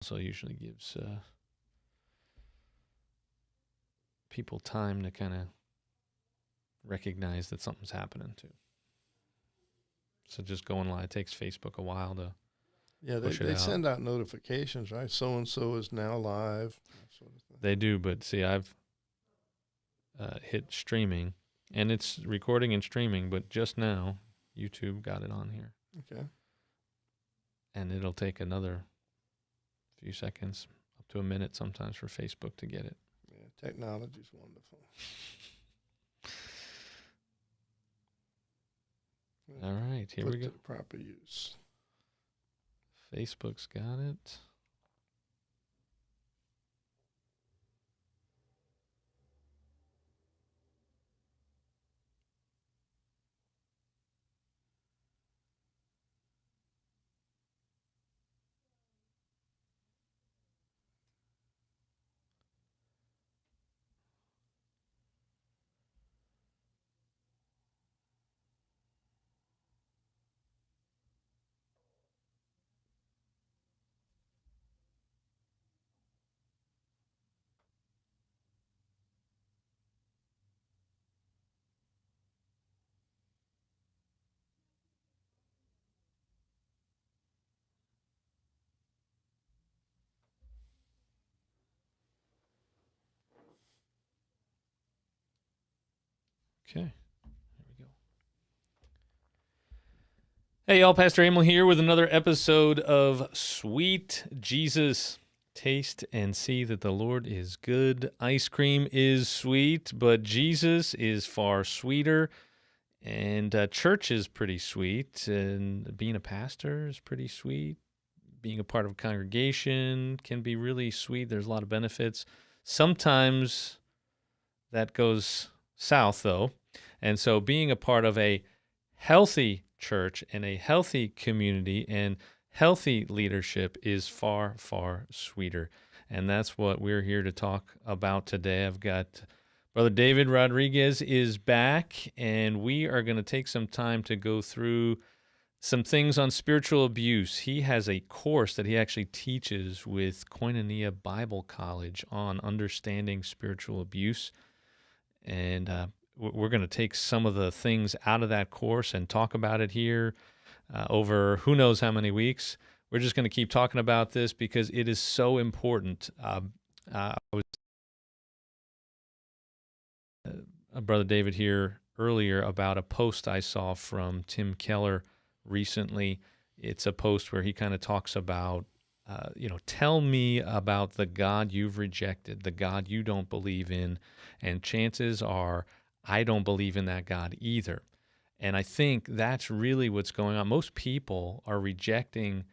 also usually gives people time to kind of recognize that something's happening too. So just going live, it takes Facebook a while to Yeah, push it they out. send out notifications, right? So and so is now live. That sort of thing. They do, but see, I've hit streaming, and it's recording and streaming, but just now YouTube got it on here. Okay. And it'll take another few seconds, up to a minute sometimes, for Facebook to get it. Yeah, technology's wonderful. All right, here we go. Put to the proper use. Facebook's got it. Okay, here we go. Hey, y'all, Pastor Emil here with another episode of Sweet Jesus. Taste and see that the Lord is good. Ice cream is sweet, but Jesus is far sweeter. And church is pretty sweet. And being a pastor is pretty sweet. Being a part of a congregation can be really sweet. There's a lot of benefits. Sometimes that goes south, though. And so being a part of a healthy church and a healthy community and healthy leadership is far, far sweeter. And that's what we're here to talk about today. I've got Brother David Rodriguez is back, and we are going to take some time to go through some things on spiritual abuse. He has a course that he actually teaches with Koinonia Bible College on understanding spiritual abuse. And we're going to take some of the things out of that course and talk about it here over who knows how many weeks. We're just going to keep talking about this because it is so important. I was Brother David here earlier about a post I saw from Tim Keller recently. It's a post where he kind of talks about, tell me about the God you've rejected, the God you don't believe in, and chances are I don't believe in that God either. And I think that's really what's going on. Most people are rejecting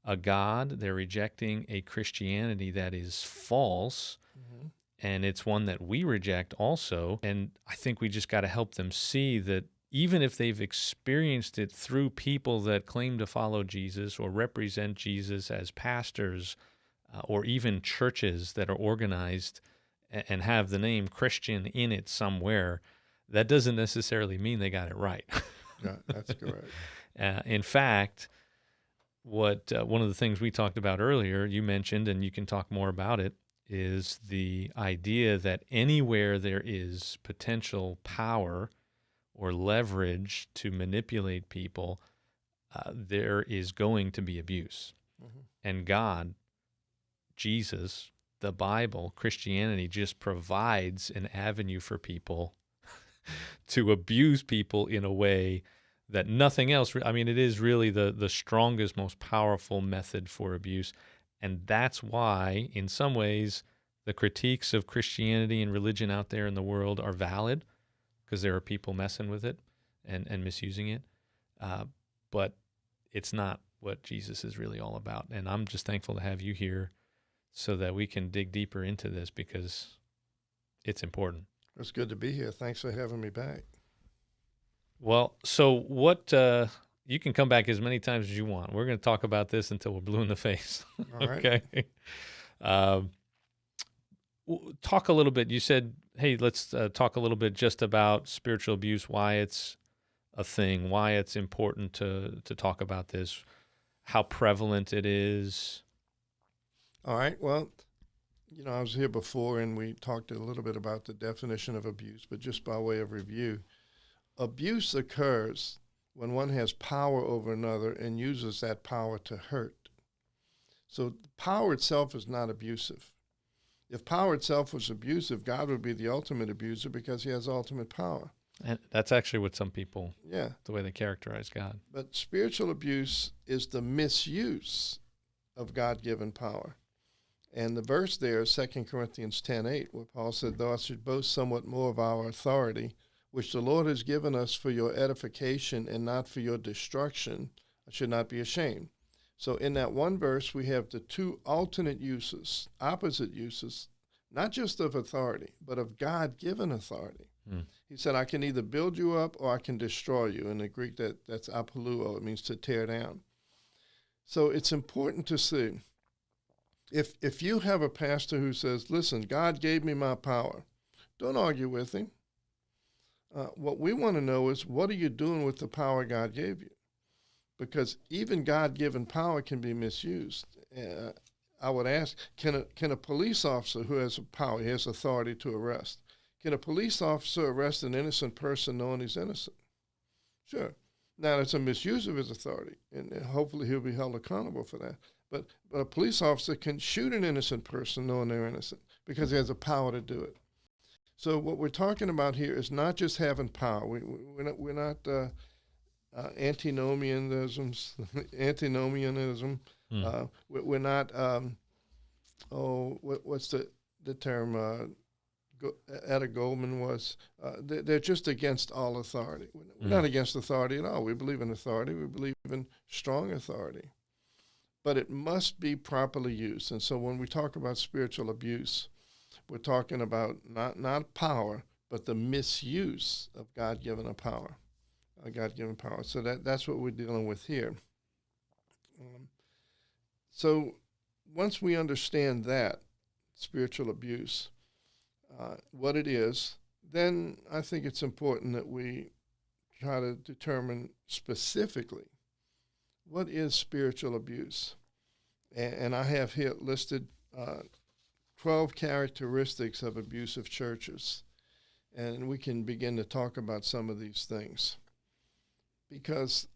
a God. They're rejecting a Christianity that is false. Mm-hmm. And it's one that we reject also. And I think we just got to help them see that even if they've experienced it through people that claim to follow Jesus or represent Jesus as pastors or even churches that are organized and have the name Christian in it somewhere, that doesn't necessarily mean they got it right. Yeah, that's correct. In fact, what one of the things we talked about earlier, you mentioned, and you can talk more about it, is the idea that anywhere there is potential power or leverage to manipulate people, there is going to be abuse. Mm-hmm. And God, Jesus, the Bible, Christianity just provides an avenue for people to abuse people in a way that nothing else. I mean, it is really the strongest, most powerful method for abuse. And that's why, in some ways, the critiques of Christianity and religion out there in the world are valid, because there are people messing with it and misusing it. But it's not what Jesus is really all about. And I'm just thankful to have you here so that we can dig deeper into this, because it's important. It's good to be here. Thanks for having me back. Well, so what, you can come back as many times as you want. We're going to talk about this until we're blue in the face. All right. Okay. Talk a little bit. You said, hey, let's talk a little bit just about spiritual abuse, why it's a thing, why it's important to talk about this, how prevalent it is. All right. Well, I was here before and we talked a little bit about the definition of abuse, but just by way of review, abuse occurs when one has power over another and uses that power to hurt. So power itself is not abusive. If power itself was abusive, God would be the ultimate abuser because he has ultimate power. And that's actually what some people, Yeah. the way they characterize God. But spiritual abuse is the misuse of God-given power. And the verse there is 2 Corinthians 10:8, where Paul said, though I should boast somewhat more of our authority, which the Lord has given us for your edification and not for your destruction, I should not be ashamed. So in that one verse, we have the two alternate uses, opposite uses, not just of authority, but of God-given authority. He said, I can either build you up or I can destroy you. In the Greek, that's apoluo. It means to tear down. So it's important to see, if you have a pastor who says, listen, God gave me my power, don't argue with him. What we want to know is, what are you doing with the power God gave you? Because even God-given power can be misused. I would ask, can a police officer who has power, he has authority to arrest, can a police officer arrest an innocent person knowing he's innocent? Sure. Now, it's a misuse of his authority, and hopefully he'll be held accountable for that. But a police officer can shoot an innocent person knowing they're innocent because he has the power to do it. So what we're talking about here is not just having power. We're not antinomianism. We're not, what's the term? Etta Goldman was, they're just against all authority. We're not against authority at all. We believe in authority. We believe in strong authority. But it must be properly used. And so when we talk about spiritual abuse, we're talking about not power, but the misuse of God-given power. God-given power. So that's what we're dealing with here. So once we understand that, spiritual abuse, what it is, then I think it's important that we try to determine specifically what is spiritual abuse. And I have here listed 12 characteristics of abusive churches. And we can begin to talk about some of these things. Because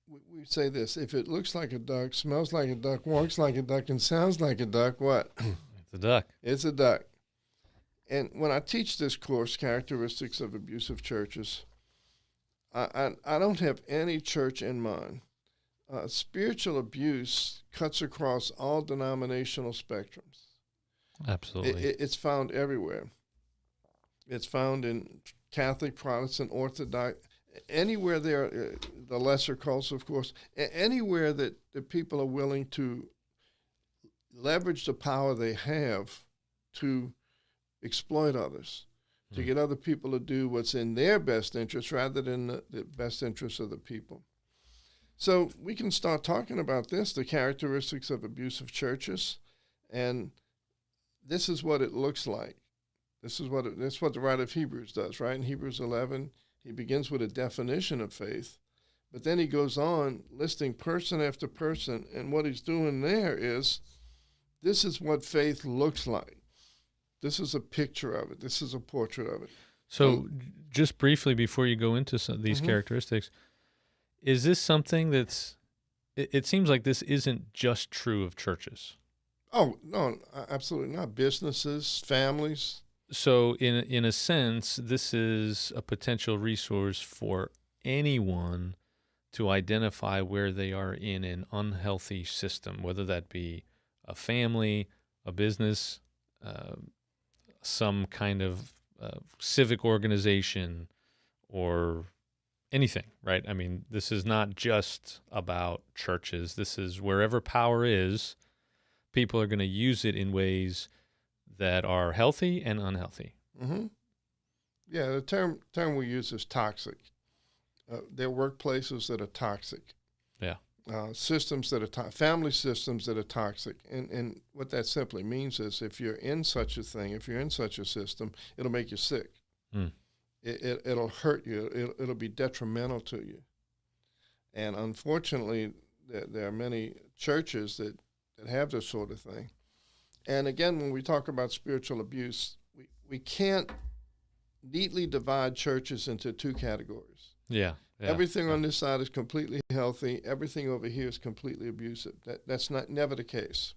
we say this, if it looks like a duck, smells like a duck, walks like a duck, and sounds like a duck, what? It's a duck. It's a duck. And when I teach this course, Characteristics of Abusive Churches, I don't have any church in mind. Spiritual abuse cuts across all denominational spectrums. Absolutely. It's found everywhere. It's found in Catholic, Protestant, Orthodox, anywhere there, the lesser cults, of course, anywhere that the people are willing to leverage the power they have to exploit others, to get other people to do what's in their best interest rather than the best interest of the people. So we can start talking about this, the characteristics of abusive churches, and this is what it looks like. That's what the writer of Hebrews does, right? In Hebrews 11, he begins with a definition of faith, but then he goes on listing person after person, and what he's doing there is, this is what faith looks like. This is a picture of it. This is a portrait of it. So just briefly before you go into some of these characteristics, is this something that's, it seems like this isn't just true of churches. Oh, no, absolutely not. Businesses, families. So in a sense, this is a potential resource for anyone to identify where they are in an unhealthy system, whether that be a family, a business, some kind of civic organization, or anything, right? I mean, this is not just about churches. This is wherever power is, people are going to use it in ways that are healthy and unhealthy. Mm-hmm. Yeah, the term we use is toxic. There are workplaces that are toxic. Yeah. Systems that are family systems that are toxic. And what that simply means is, if you're in such a thing, if you're in such a system, it'll make you sick. It'll hurt you. It'll be detrimental to you. And unfortunately, there are many churches that that have this sort of thing. And again, when we talk about spiritual abuse, we can't neatly divide churches into two categories. Yeah. Everything on this side is completely healthy. Everything over here is completely abusive. That's never the case.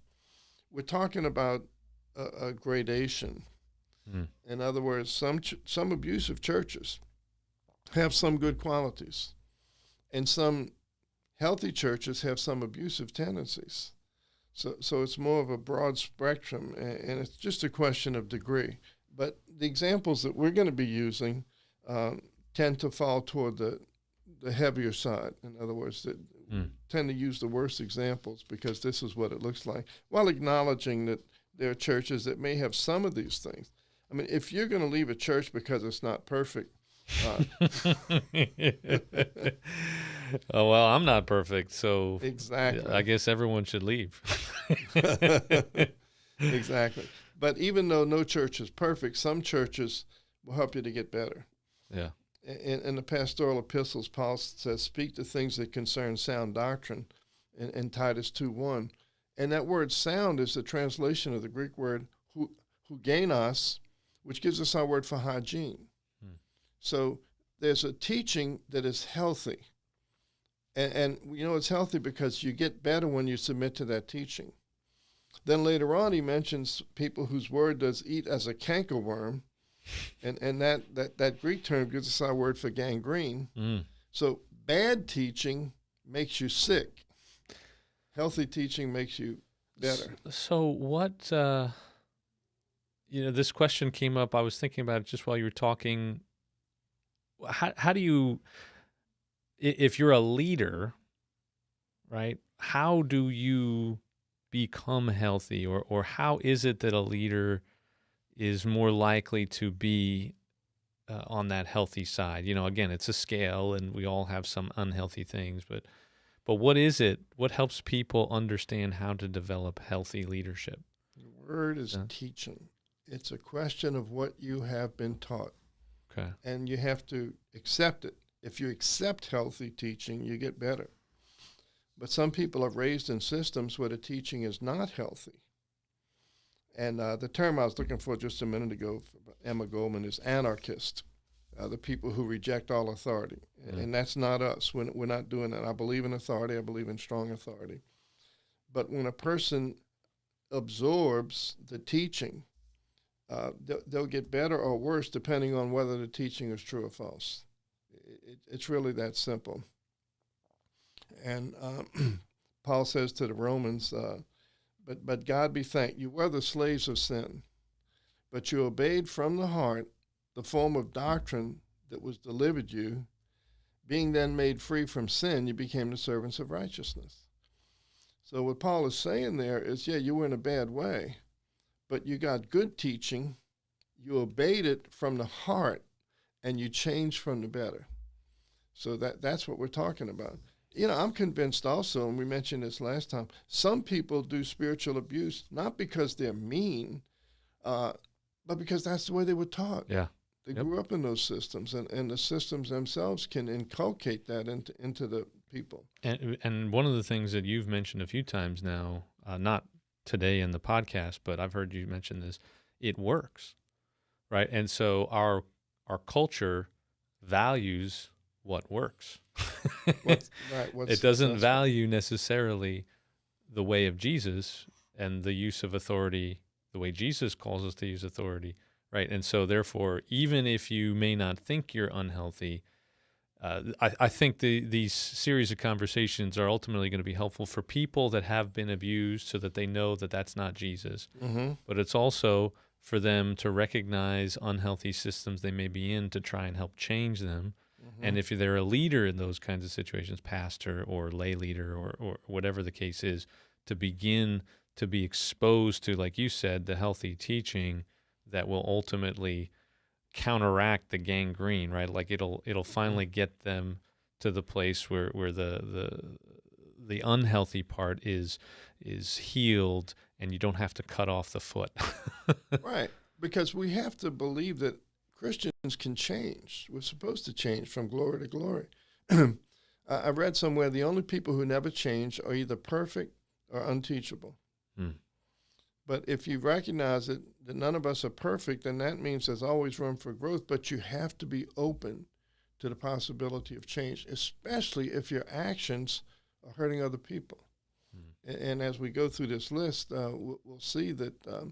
We're talking about a gradation. In other words, some abusive churches have some good qualities, and some healthy churches have some abusive tendencies. So it's more of a broad spectrum, and it's just a question of degree. But the examples that we're going to be using tend to fall toward the heavier side. In other words, that tend to use the worst examples because this is what it looks like, while acknowledging that there are churches that may have some of these things. I mean, if you're going to leave a church because it's not perfect, oh, well, I'm not perfect, so exactly. I guess everyone should leave. Exactly. But even though no church is perfect, some churches will help you to get better. Yeah. In the pastoral epistles, Paul says, speak to things that concern sound doctrine in Titus 2:1. And that word sound is the translation of the Greek word hugenos, which gives us our word for hygiene. So there's a teaching that is healthy. And you know it's healthy because you get better when you submit to that teaching. Then later on he mentions people whose word does eat as a cankerworm. And that Greek term gives us our word for gangrene. So bad teaching makes you sick. Healthy teaching makes you better. So what, this question came up. I was thinking about it just while you were talking. How do you, if you're a leader, right, how do you become healthy? Or how is it that a leader is more likely to be on that healthy side? Again, it's a scale, and we all have some unhealthy things, but what is it? What helps people understand how to develop healthy leadership? The word is teaching. It's a question of what you have been taught. Okay. And you have to accept it. If you accept healthy teaching, you get better. But some people are raised in systems where the teaching is not healthy. And the term I was looking for just a minute ago, Emma Goldman, is anarchist, the people who reject all authority. And that's not us. We're not doing that. I believe in authority. I believe in strong authority. But when a person absorbs the teaching, they'll get better or worse depending on whether the teaching is true or false. It's really that simple. And Paul says to the Romans, But God be thanked, you were the slaves of sin, but you obeyed from the heart the form of doctrine that was delivered you. Being then made free from sin, you became the servants of righteousness. So what Paul is saying there is, you were in a bad way, but you got good teaching, you obeyed it from the heart, and you changed from the better. So that's what we're talking about. I'm convinced also, and we mentioned this last time, some people do spiritual abuse not because they're mean, but because that's the way they were taught. Yeah. They grew up in those systems, and the systems themselves can inculcate that into the people. And one of the things that you've mentioned a few times now, not today in the podcast, but I've heard you mention this, it works, right? And so our culture values what works. It doesn't value necessarily the way of Jesus and the use of authority, the way Jesus calls us to use authority, right? And so therefore, even if you may not think you're unhealthy, I think these series of conversations are ultimately going to be helpful for people that have been abused so that they know that that's not Jesus. Mm-hmm. But it's also for them to recognize unhealthy systems they may be in to try and help change them. Mm-hmm. And if they're a leader in those kinds of situations, pastor or lay leader or whatever the case is, to begin to be exposed to, like you said, the healthy teaching that will ultimately counteract the gangrene, right? Like it'll finally get them to the place where the unhealthy part is healed, and you don't have to cut off the foot. Right, because we have to believe that Christians can change. We're supposed to change from glory to glory. I read somewhere the only people who never change are either perfect or unteachable. But if you recognize that none of us are perfect, then that means there's always room for growth, but you have to be open to the possibility of change, especially if your actions are hurting other people. And as we go through this list, we'll see that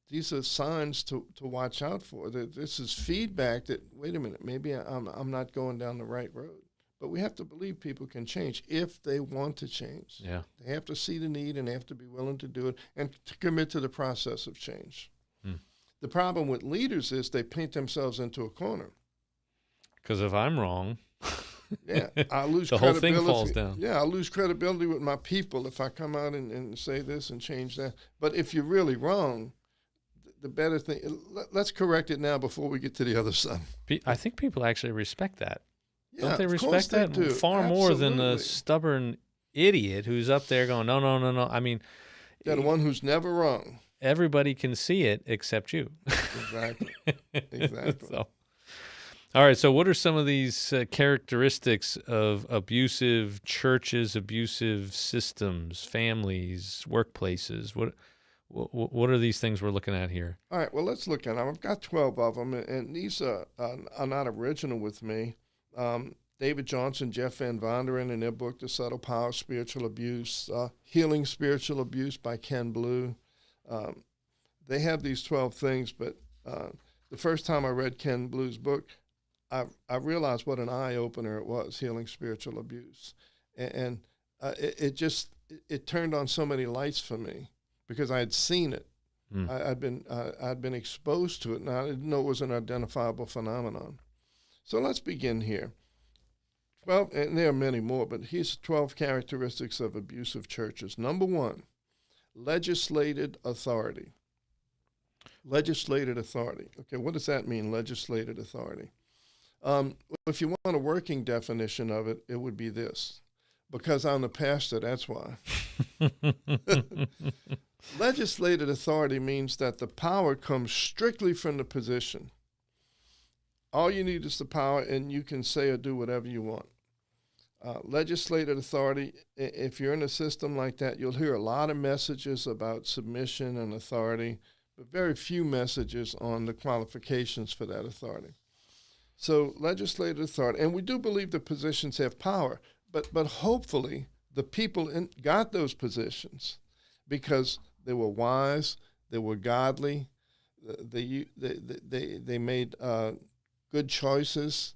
these are signs to watch out for. That this is feedback that, wait a minute, maybe I'm not going down the right road. But we have to believe people can change if they want to change. Yeah. They have to see the need and they have to be willing to do it and to commit to the process of change. The problem with leaders is they paint themselves into a corner. Because if I'm wrong, yeah, I lose the whole credibility. thing falls down. Yeah, I lose credibility with my people if I come out and say this and change that. But if you're really wrong, the better thing, let's correct it now before we get to the other side. I think people actually respect that. Yeah, Don't they of respect course that they do. far more than a Absolutely. stubborn idiot who's up there going, no, no, no, no. I mean, Yeah, the one who's never wrong. everybody can see it except you. Exactly. Exactly. So, all right. So, what are some of these characteristics of abusive churches, abusive systems, families, workplaces? What are these things we're looking at here? All right, well, let's look at them. I've got 12 of them, and these are not original with me. David Johnson, Jeff Van Vonderen, in their book, The Subtle Power of Spiritual Abuse, Healing Spiritual Abuse by Ken Blue. They have these 12 things, but the first time I read Ken Blue's book, I realized what an eye-opener it was, Healing Spiritual Abuse. And it turned on so many lights for me because I had seen it. I'd been exposed to it, and I didn't know it was an identifiable phenomenon. So let's begin here. Well, and there are many more, but here's 12 characteristics of abusive churches. Number 1, legislated authority. Legislated authority. Okay, what does that mean, legislated authority? If you want a working definition of it, it would be this. Because I'm the pastor, that's why. Legislated authority means that the power comes strictly from the position. All you need is the power, and you can say or do whatever you want. Legislated authority, if you're in a system like that, you'll hear a lot of messages about submission and authority, but very few messages on the qualifications for that authority. So legislated authority, and we do believe the positions have power, but hopefully the people got those positions because they were wise, they were godly, they made good choices,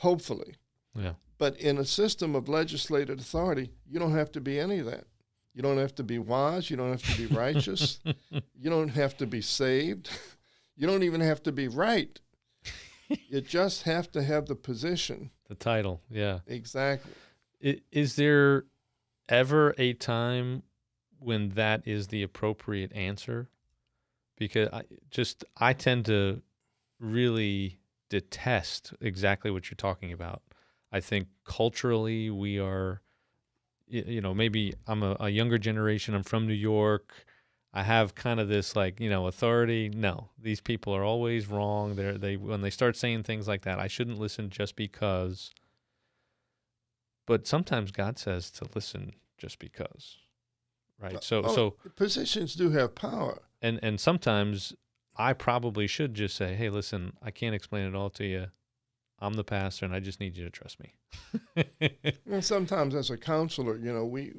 hopefully. Yeah. But in a system of legislated authority, you don't have to be any of that. You don't have to be wise. You don't have to be righteous. You don't have to be saved. You don't even have to be right. You just have to have the position. The title, yeah. Exactly. Is there ever a time when that is the appropriate answer? Because I tend to really detest exactly what you're talking about. I think culturally we are, maybe I'm a younger generation. I'm from New York. I have kind of this authority. No, these people are always wrong. When they start saying things like that, I shouldn't listen just because. But sometimes God says to listen just because, right? So positions do have power. And sometimes I probably should just say, hey, listen, I can't explain it all to you. I'm the pastor, and I just need you to trust me. And sometimes as a counselor, we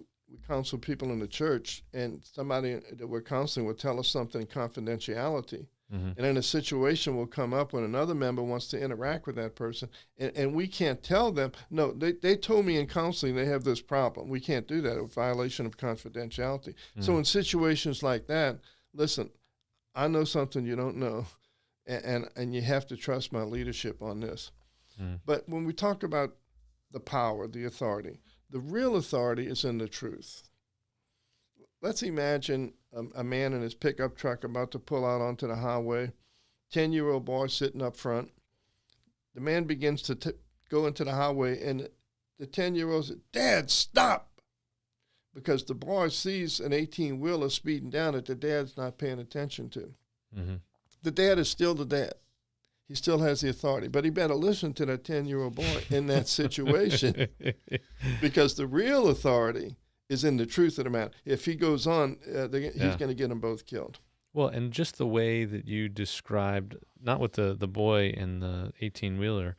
counsel people in the church, and somebody that we're counseling will tell us something in confidentiality. Mm-hmm. And then a situation will come up when another member wants to interact with that person, and we can't tell them, no, they told me in counseling they have this problem. We can't do that. It's a violation of confidentiality. Mm-hmm. So in situations like that, listen, I know something you don't know, and you have to trust my leadership on this. Mm-hmm. But when we talk about the power, the authority, the real authority is in the truth. Let's imagine a man in his pickup truck about to pull out onto the highway, 10-year-old boy sitting up front. The man begins to go into the highway, and the 10-year-old says, "Dad, stop!" Because the boy sees an 18-wheeler speeding down that the dad's not paying attention to. Mm-hmm. The dad is still the dad. He still has the authority, but he better listen to that 10-year-old boy in that situation because the real authority is in the truth of the matter. If he goes on, he's going to get them both killed. Well, and just the way that you described, not with the boy in the 18-wheeler,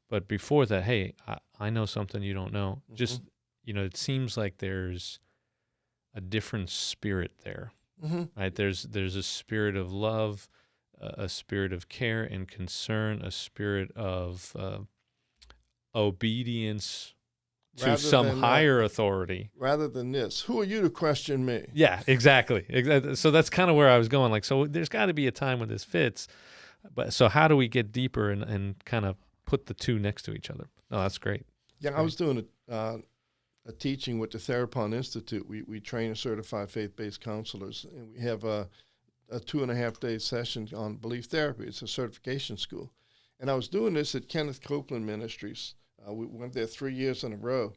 but before that, hey, I know something you don't know. Mm-hmm. Just, it seems like there's a different spirit there, Mm-hmm. right? There's a spirit of love, a spirit of care and concern, a spirit of obedience to some higher authority. Rather than this, who are you to question me? Yeah, exactly. So that's kind of where I was going. Like, so there's got to be a time when this fits. But so how do we get deeper and kind of put the two next to each other? Oh, that's great. Yeah, I was doing a teaching with the Therapon Institute. We train certified faith-based counselors, and we have a 2.5-day session on belief therapy. It's a certification school. And I was doing this at Kenneth Copeland Ministries. We went there 3 years in a row.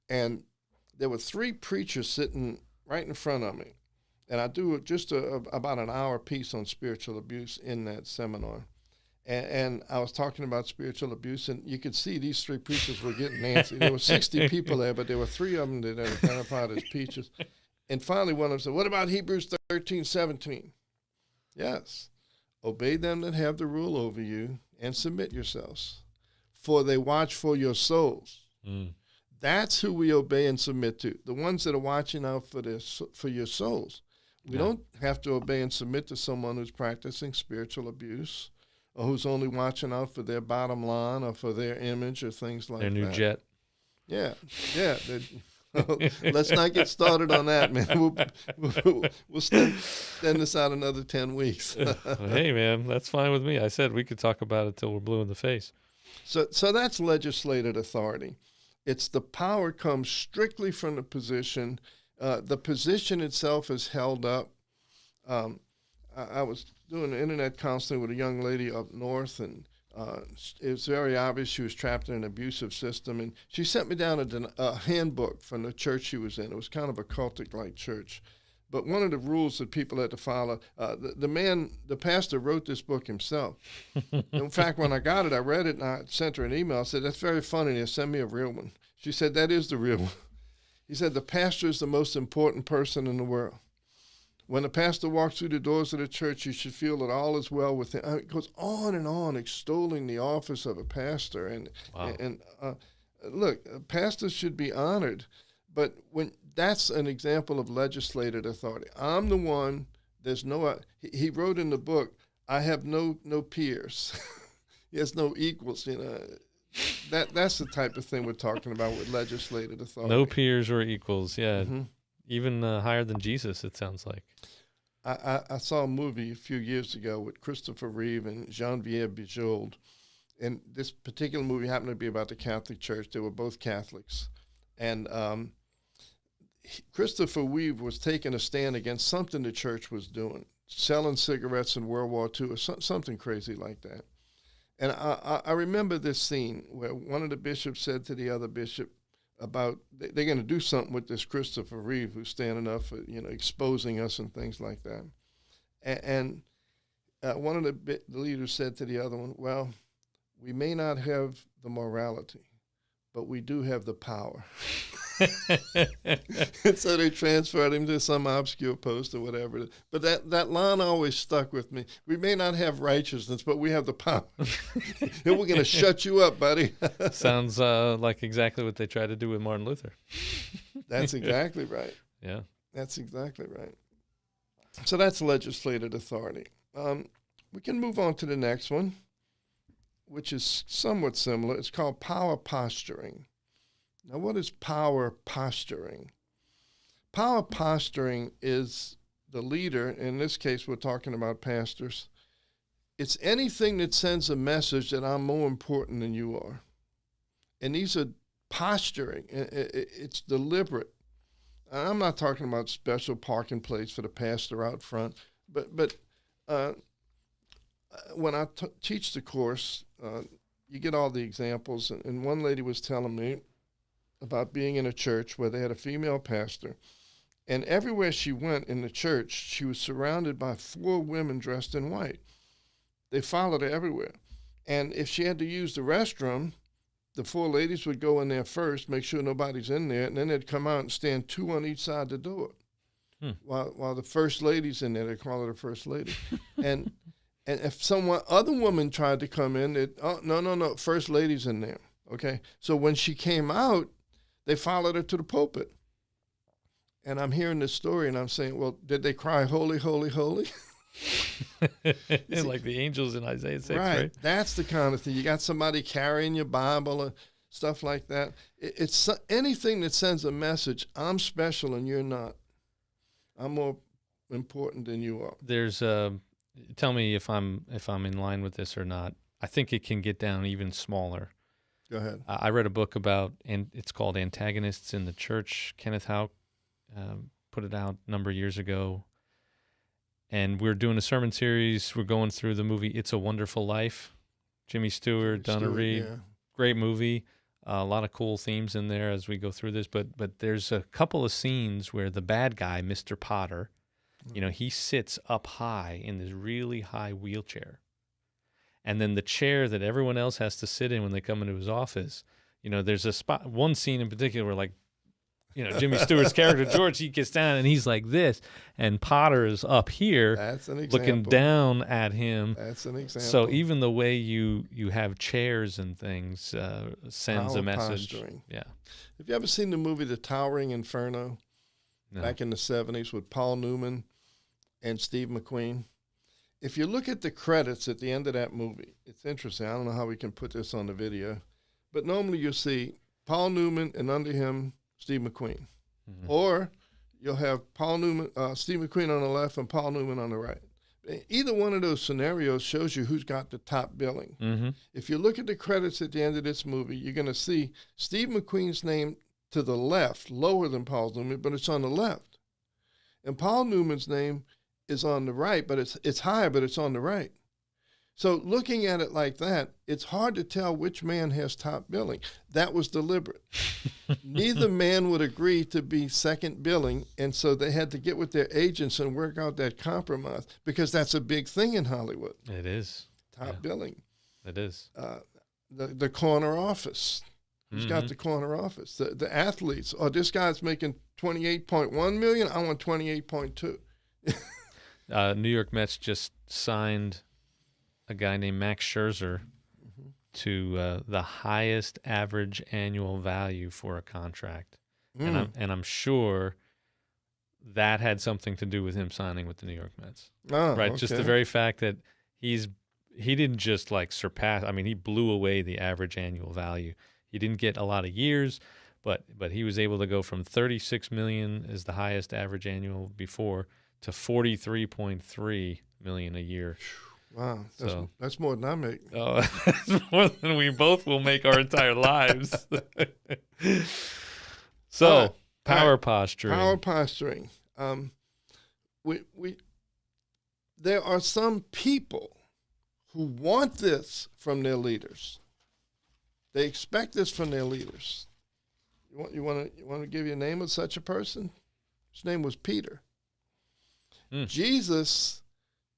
And there were 3 preachers sitting right in front of me. And I do just about an hour piece on spiritual abuse in that seminar. And I was talking about spiritual abuse, and you could see these 3 preachers were getting antsy. There were 60 people there, but there were 3 of them that identified as preachers. And finally one of them said, what about Hebrews 13:17? Yes. Obey them that have the rule over you and submit yourselves, for they watch for your souls. Mm. That's who we obey and submit to, the ones that are watching out for your souls. We don't have to obey and submit to someone who's practicing spiritual abuse or who's only watching out for their bottom line or for their image or things like that. Their new jet. Yeah. Let's not get started on that, man. We'll extend this out another 10 weeks. Hey, man, that's fine with me. I said we could talk about it till we're blue in the face. So that's legislated authority. It's the power comes strictly from the position. The position itself is held up. I was doing internet counseling with a young lady up north, and it was very obvious she was trapped in an abusive system. And she sent me down a handbook from the church she was in. It was kind of a cultic-like church. But one of the rules that people had to follow, the pastor wrote this book himself. In fact, when I got it, I read it, and I sent her an email. I said, that's very funny. Send me a real one. She said, that is the real one. He said, the pastor is the most important person in the world. When the pastor walks through the doors of the church, you should feel that all is well with him. It goes on, extolling the office of a pastor. And look, pastors should be honored. But that's an example of legislated authority. I'm the one, there's no, he wrote in the book, I have no peers. He has no equals, That's the type of thing we're talking about with legislated authority. No peers or equals, yeah. Mm-hmm. Even higher than Jesus, it sounds like. I saw a movie a few years ago with Christopher Reeve and Geneviève Bujold. And this particular movie happened to be about the Catholic Church. They were both Catholics. And Christopher Reeve was taking a stand against something the church was doing, selling cigarettes in World War II or something crazy like that. And I remember this scene where one of the bishops said to the other bishop about they're going to do something with this Christopher Reeve who's standing up for, exposing us and things like that. And one of the leaders said to the other one, well, we may not have the morality, but we do have the power. And so they transferred him to some obscure post or whatever. But that line always stuck with me. We may not have righteousness, but we have the power. And we're going to shut you up, buddy. Sounds like exactly what they tried to do with Martin Luther. That's exactly right. Yeah. That's exactly right. So that's legislated authority. We can move on to the next one, which is somewhat similar. It's called power posturing. Now, what is power posturing? Power posturing is the leader, in this case we're talking about pastors. It's anything that sends a message that I'm more important than you are. And these are posturing. It's deliberate. I'm not talking about special parking place for the pastor out front, but when I teach the course, you get all the examples, and one lady was telling me about being in a church where they had a female pastor, and everywhere she went in the church, she was surrounded by 4 women dressed in white. They followed her everywhere. And if she had to use the restroom, the four ladies would go in there first, make sure nobody's in there, and then they'd come out and stand two on each side of the door. While the first lady's in there, they call her the first lady. And if other woman tried to come in, no, first lady's in there. Okay? So when she came out, they followed her to the pulpit. And I'm hearing this story, and I'm saying, well, did they cry, holy, holy, holy? Like the angels in Isaiah 6, right? That's the kind of thing. You got somebody carrying your Bible and stuff like that. It's anything that sends a message, I'm special and you're not. I'm more important than you are. There's tell me if I'm in line with this or not. I think it can get down even smaller. Go ahead. I read a book about, and it's called Antagonists in the Church. Kenneth Howe put it out a number of years ago. And we're doing a sermon series. We're going through the movie It's a Wonderful Life. Jimmy Stewart, Donna Reed. Yeah. Great movie. A lot of cool themes in there as we go through this. But there's a couple of scenes where the bad guy, Mr. Potter, he sits up high in this really high wheelchair. And then the chair that everyone else has to sit in when they come into his office, there's one scene in particular where, like, Jimmy Stewart's character, George, he gets down and he's like this, and Potter is up here looking down at him. That's an example. So even the way you have chairs and things sends a message. Posturing. Yeah. Have you ever seen the movie The Towering Inferno? No. Back in the 70s with Paul Newman and Steve McQueen? If you look at the credits at the end of that movie, it's interesting. I don't know how we can put this on the video, but normally you'll see Paul Newman and under him, Steve McQueen. Mm-hmm. Or you'll have Steve McQueen on the left and Paul Newman on the right. Either one of those scenarios shows you who's got the top billing. Mm-hmm. If you look at the credits at the end of this movie, you're going to see Steve McQueen's name to the left, lower than Paul Newman, but it's on the left. And Paul Newman's name is on the right, but it's higher, but it's on the right. So looking at it like that, it's hard to tell which man has top billing. That was deliberate. Neither man would agree to be second billing, and so they had to get with their agents and work out that compromise, because that's a big thing in Hollywood. It is. Top billing. It is. The corner office. Who's got the corner office? The athletes. Oh, this guy's making $28.1 million. I want 28.2. New York Mets just signed a guy named Max Scherzer to the highest average annual value for a contract, and I'm sure that had something to do with him signing with the New York Mets. Oh, right, okay. Just the very fact that he didn't just like surpass. I mean, he blew away the average annual value. He didn't get a lot of years, but he was able to go from $36 million as the highest average annual before to $43.3 million a year. Wow, that's more than I make. Oh, that's more than we both will make our entire lives. So, power posturing. Power posturing. There are some people who want this from their leaders. They expect this from their leaders. You want to give you a name of such a person? His name was Peter. Jesus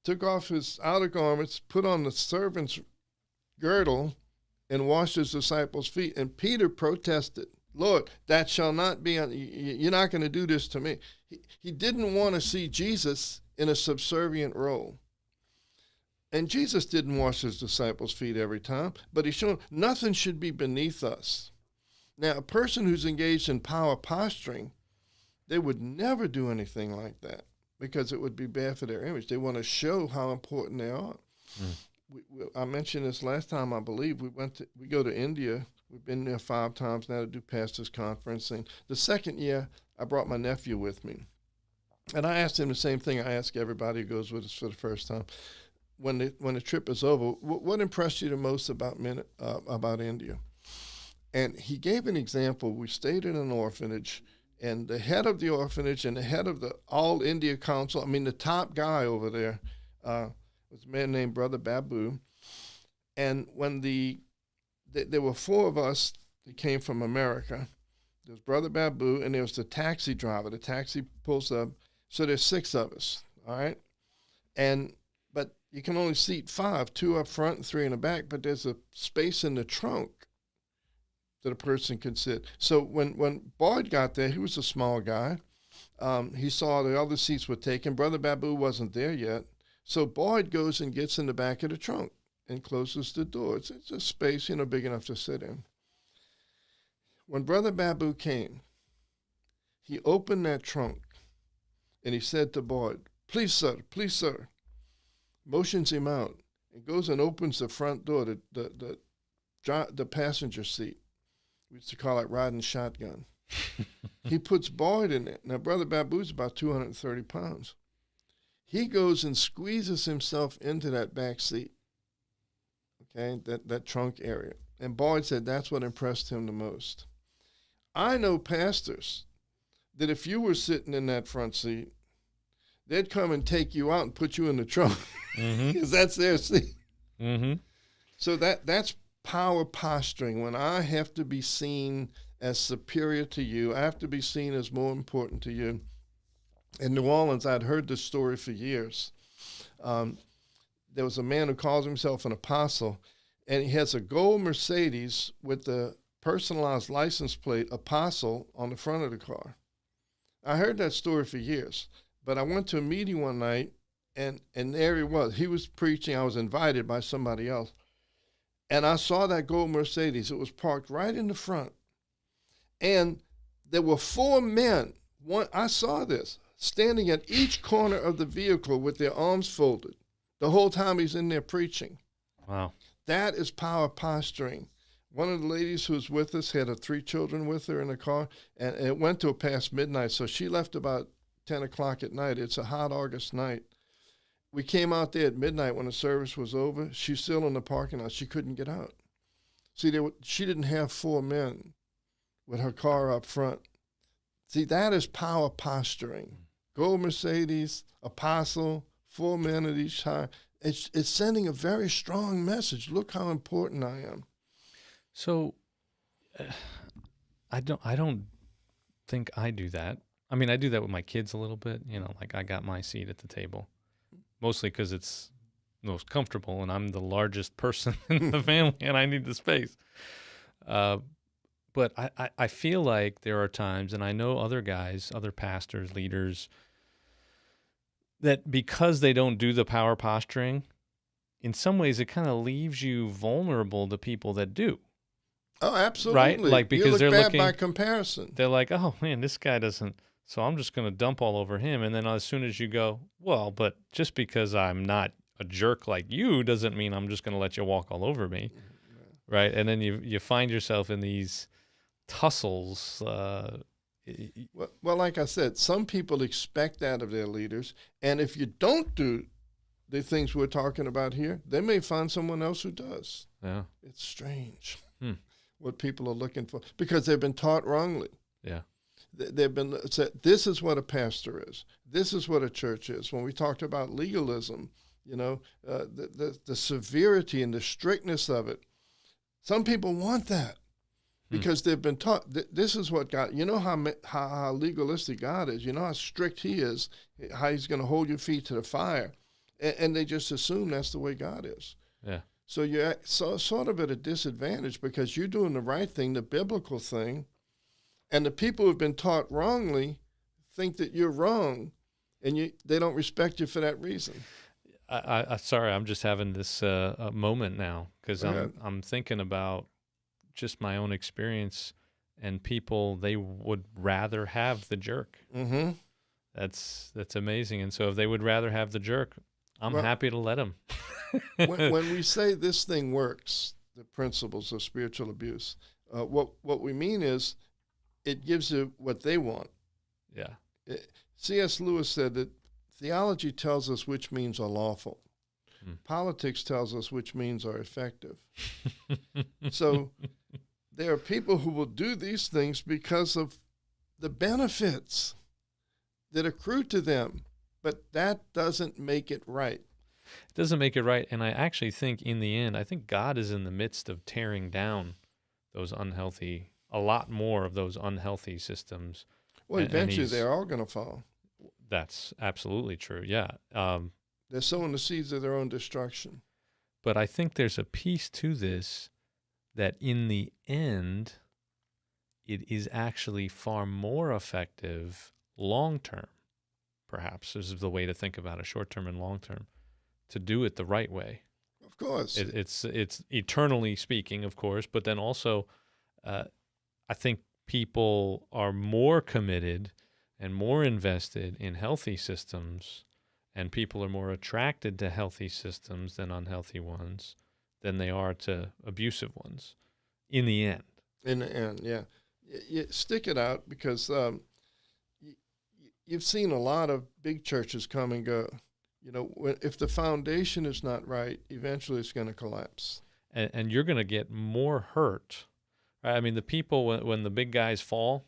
took off his outer garments, put on the servant's girdle, and washed his disciples' feet. And Peter protested, "Lord, that shall not be, you're not going to do this to me." He didn't want to see Jesus in a subservient role. And Jesus didn't wash his disciples' feet every time, but he showed nothing should be beneath us. Now, a person who's engaged in power posturing, they would never do anything like that, because it would be bad for their image. They want to show how important they are. I mentioned this last time, I believe. We go to India. We've been there 5 times now to do pastors' conference. And the second year, I brought my nephew with me. And I asked him the same thing I ask everybody who goes with us for the first time. When the trip is over, what impressed you the most about India? And he gave an example. We stayed in an orphanage, and the head of the orphanage and the head of the All India Council, the top guy over there, was a man named Brother Babu. And when there were 4 of us that came from America. There was Brother Babu, and there was the taxi driver. The taxi pulls up. So there's 6 of us, all right? But you can only seat 5, 2 up front and 3 in the back, but there's a space in the trunk. that a person can sit. So when Boyd got there, he was a small guy. He saw the other seats were taken. Brother Babu wasn't there yet. So Boyd goes and gets in the back of the trunk and closes the door. It's a space, big enough to sit in. When Brother Babu came, he opened that trunk and he said to Boyd, please, sir, motions him out and goes and opens the front door, the passenger seat. We used to call it riding shotgun. He puts Boyd in it. Now, Brother Babu's about 230 pounds. He goes and squeezes himself into that back seat, okay, that trunk area. And Boyd said that's what impressed him the most. I know pastors that if you were sitting in that front seat, they'd come and take you out and put you in the trunk because that's their seat. Mm-hmm. So that's power posturing. When I have to be seen as superior to you, I have to be seen as more important to you. In New Orleans, I'd heard this story for years. There was a man who calls himself an apostle, and he has a gold Mercedes with the personalized license plate apostle on the front of the car. I heard that story for years, but I went to a meeting one night, and there he was. He was preaching. I was invited by somebody else, and I saw that gold Mercedes. It was parked right in the front, and there were 4 men. I saw this, standing at each corner of the vehicle with their arms folded the whole time he's in there preaching. Wow. That is power posturing. One of the ladies who was with us had 3 children with her in the car, and it went till past midnight, so she left about 10 o'clock at night. It's a hot August night. We came out there at midnight when the service was over. She's still in the parking lot. She couldn't get out. See, she didn't have 4 men with her car up front. See, that is power posturing. Gold Mercedes, apostle, 4 men at each time. It's sending a very strong message. Look how important I am. So, I don't think I do that. I mean, I do that with my kids a little bit. Like I got my seat at the table, mostly because it's most comfortable, and I'm the largest person in the family, and I need the space. But I feel like there are times, and I know other guys, other pastors, leaders, that because they don't do the power posturing, in some ways it kind of leaves you vulnerable to people that do. Oh, absolutely. Right? Like, because you look they're bad looking by comparison. They're like, oh man, this guy doesn't, so I'm just going to dump all over him. And then as soon as you go, well, but just because I'm not a jerk like you doesn't mean I'm just going to let you walk all over me. Right? And then you find yourself in these tussles. Well, like I said, some people expect that of their leaders. And if you don't do the things we're talking about here, they may find someone else who does. Yeah. It's strange what people are looking for because they've been taught wrongly. Yeah. They've been said, this is what a pastor is. This is what a church is. When we talked about legalism, the severity and the strictness of it, some people want that because they've been taught this is what God, how legalistic God is, how strict he is, how he's going to hold your feet to the fire. And they just assume that's the way God is. Yeah. So you're sort of at a disadvantage because you're doing the right thing, the biblical thing, and the people who've been taught wrongly think that you're wrong, and they don't respect you for that reason. Sorry, I'm just having this moment now because I'm thinking about just my own experience and people, they would rather have the jerk. Mm-hmm. That's amazing. And so if they would rather have the jerk, I'm happy to let them. when we say this thing works, the principles of spiritual abuse, what we mean is it gives you what they want. Yeah. C.S. Lewis said that theology tells us which means are lawful. Politics tells us which means are effective. So there are people who will do these things because of the benefits that accrue to them, but that doesn't make it right. It doesn't make it right. And I actually think in the end, I think God is in the midst of tearing down those a lot more of those unhealthy systems. Well, eventually they're all going to fall. That's absolutely true. Yeah. They're sowing the seeds of their own destruction. But I think there's a piece to this that in the end, it is actually far more effective long term, perhaps, is the way to think about it, short term and long term, to do it the right way. Of course. It's eternally speaking, of course, but then also I think people are more committed and more invested in healthy systems, and people are more attracted to healthy systems than unhealthy ones than they are to abusive ones in the end. In the end, yeah. You stick it out, because you've seen a lot of big churches come and go. You know, if the foundation is not right, eventually it's going to collapse. And you're going to get more hurt. Right? I mean, the people, when the big guys fall,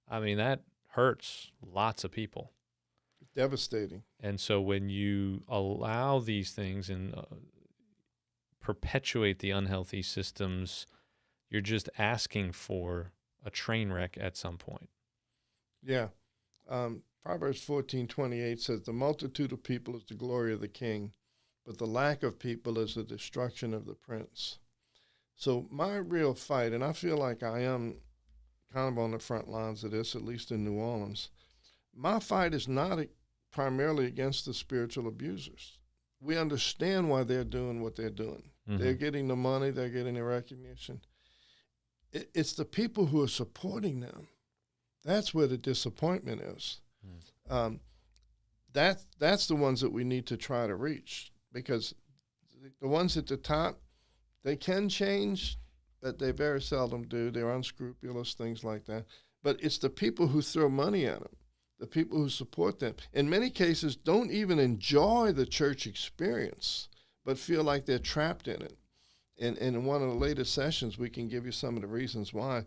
I mean, that hurts lots of people. Devastating. And so when you allow these things and perpetuate the unhealthy systems, you're just asking for a train wreck at some point. Yeah. Proverbs 14:28 says, "The multitude of people is the glory of the king, but the lack of people is the destruction of the prince." So my real fight, and I feel like I am kind of on the front lines of this, at least in New Orleans, my fight is not primarily against the spiritual abusers. We understand why they're doing what they're doing. They're getting the money, they're getting the recognition. It's the people who are supporting them. That's where the disappointment is. That's the ones that we need to try to reach, because the ones at the top, they can change, but they very seldom do. They're unscrupulous, things like that. But it's the people who throw money at them, the people who support them, in many cases don't even enjoy the church experience, but feel like they're trapped in it. And in one of the latest sessions, we can give you some of the reasons why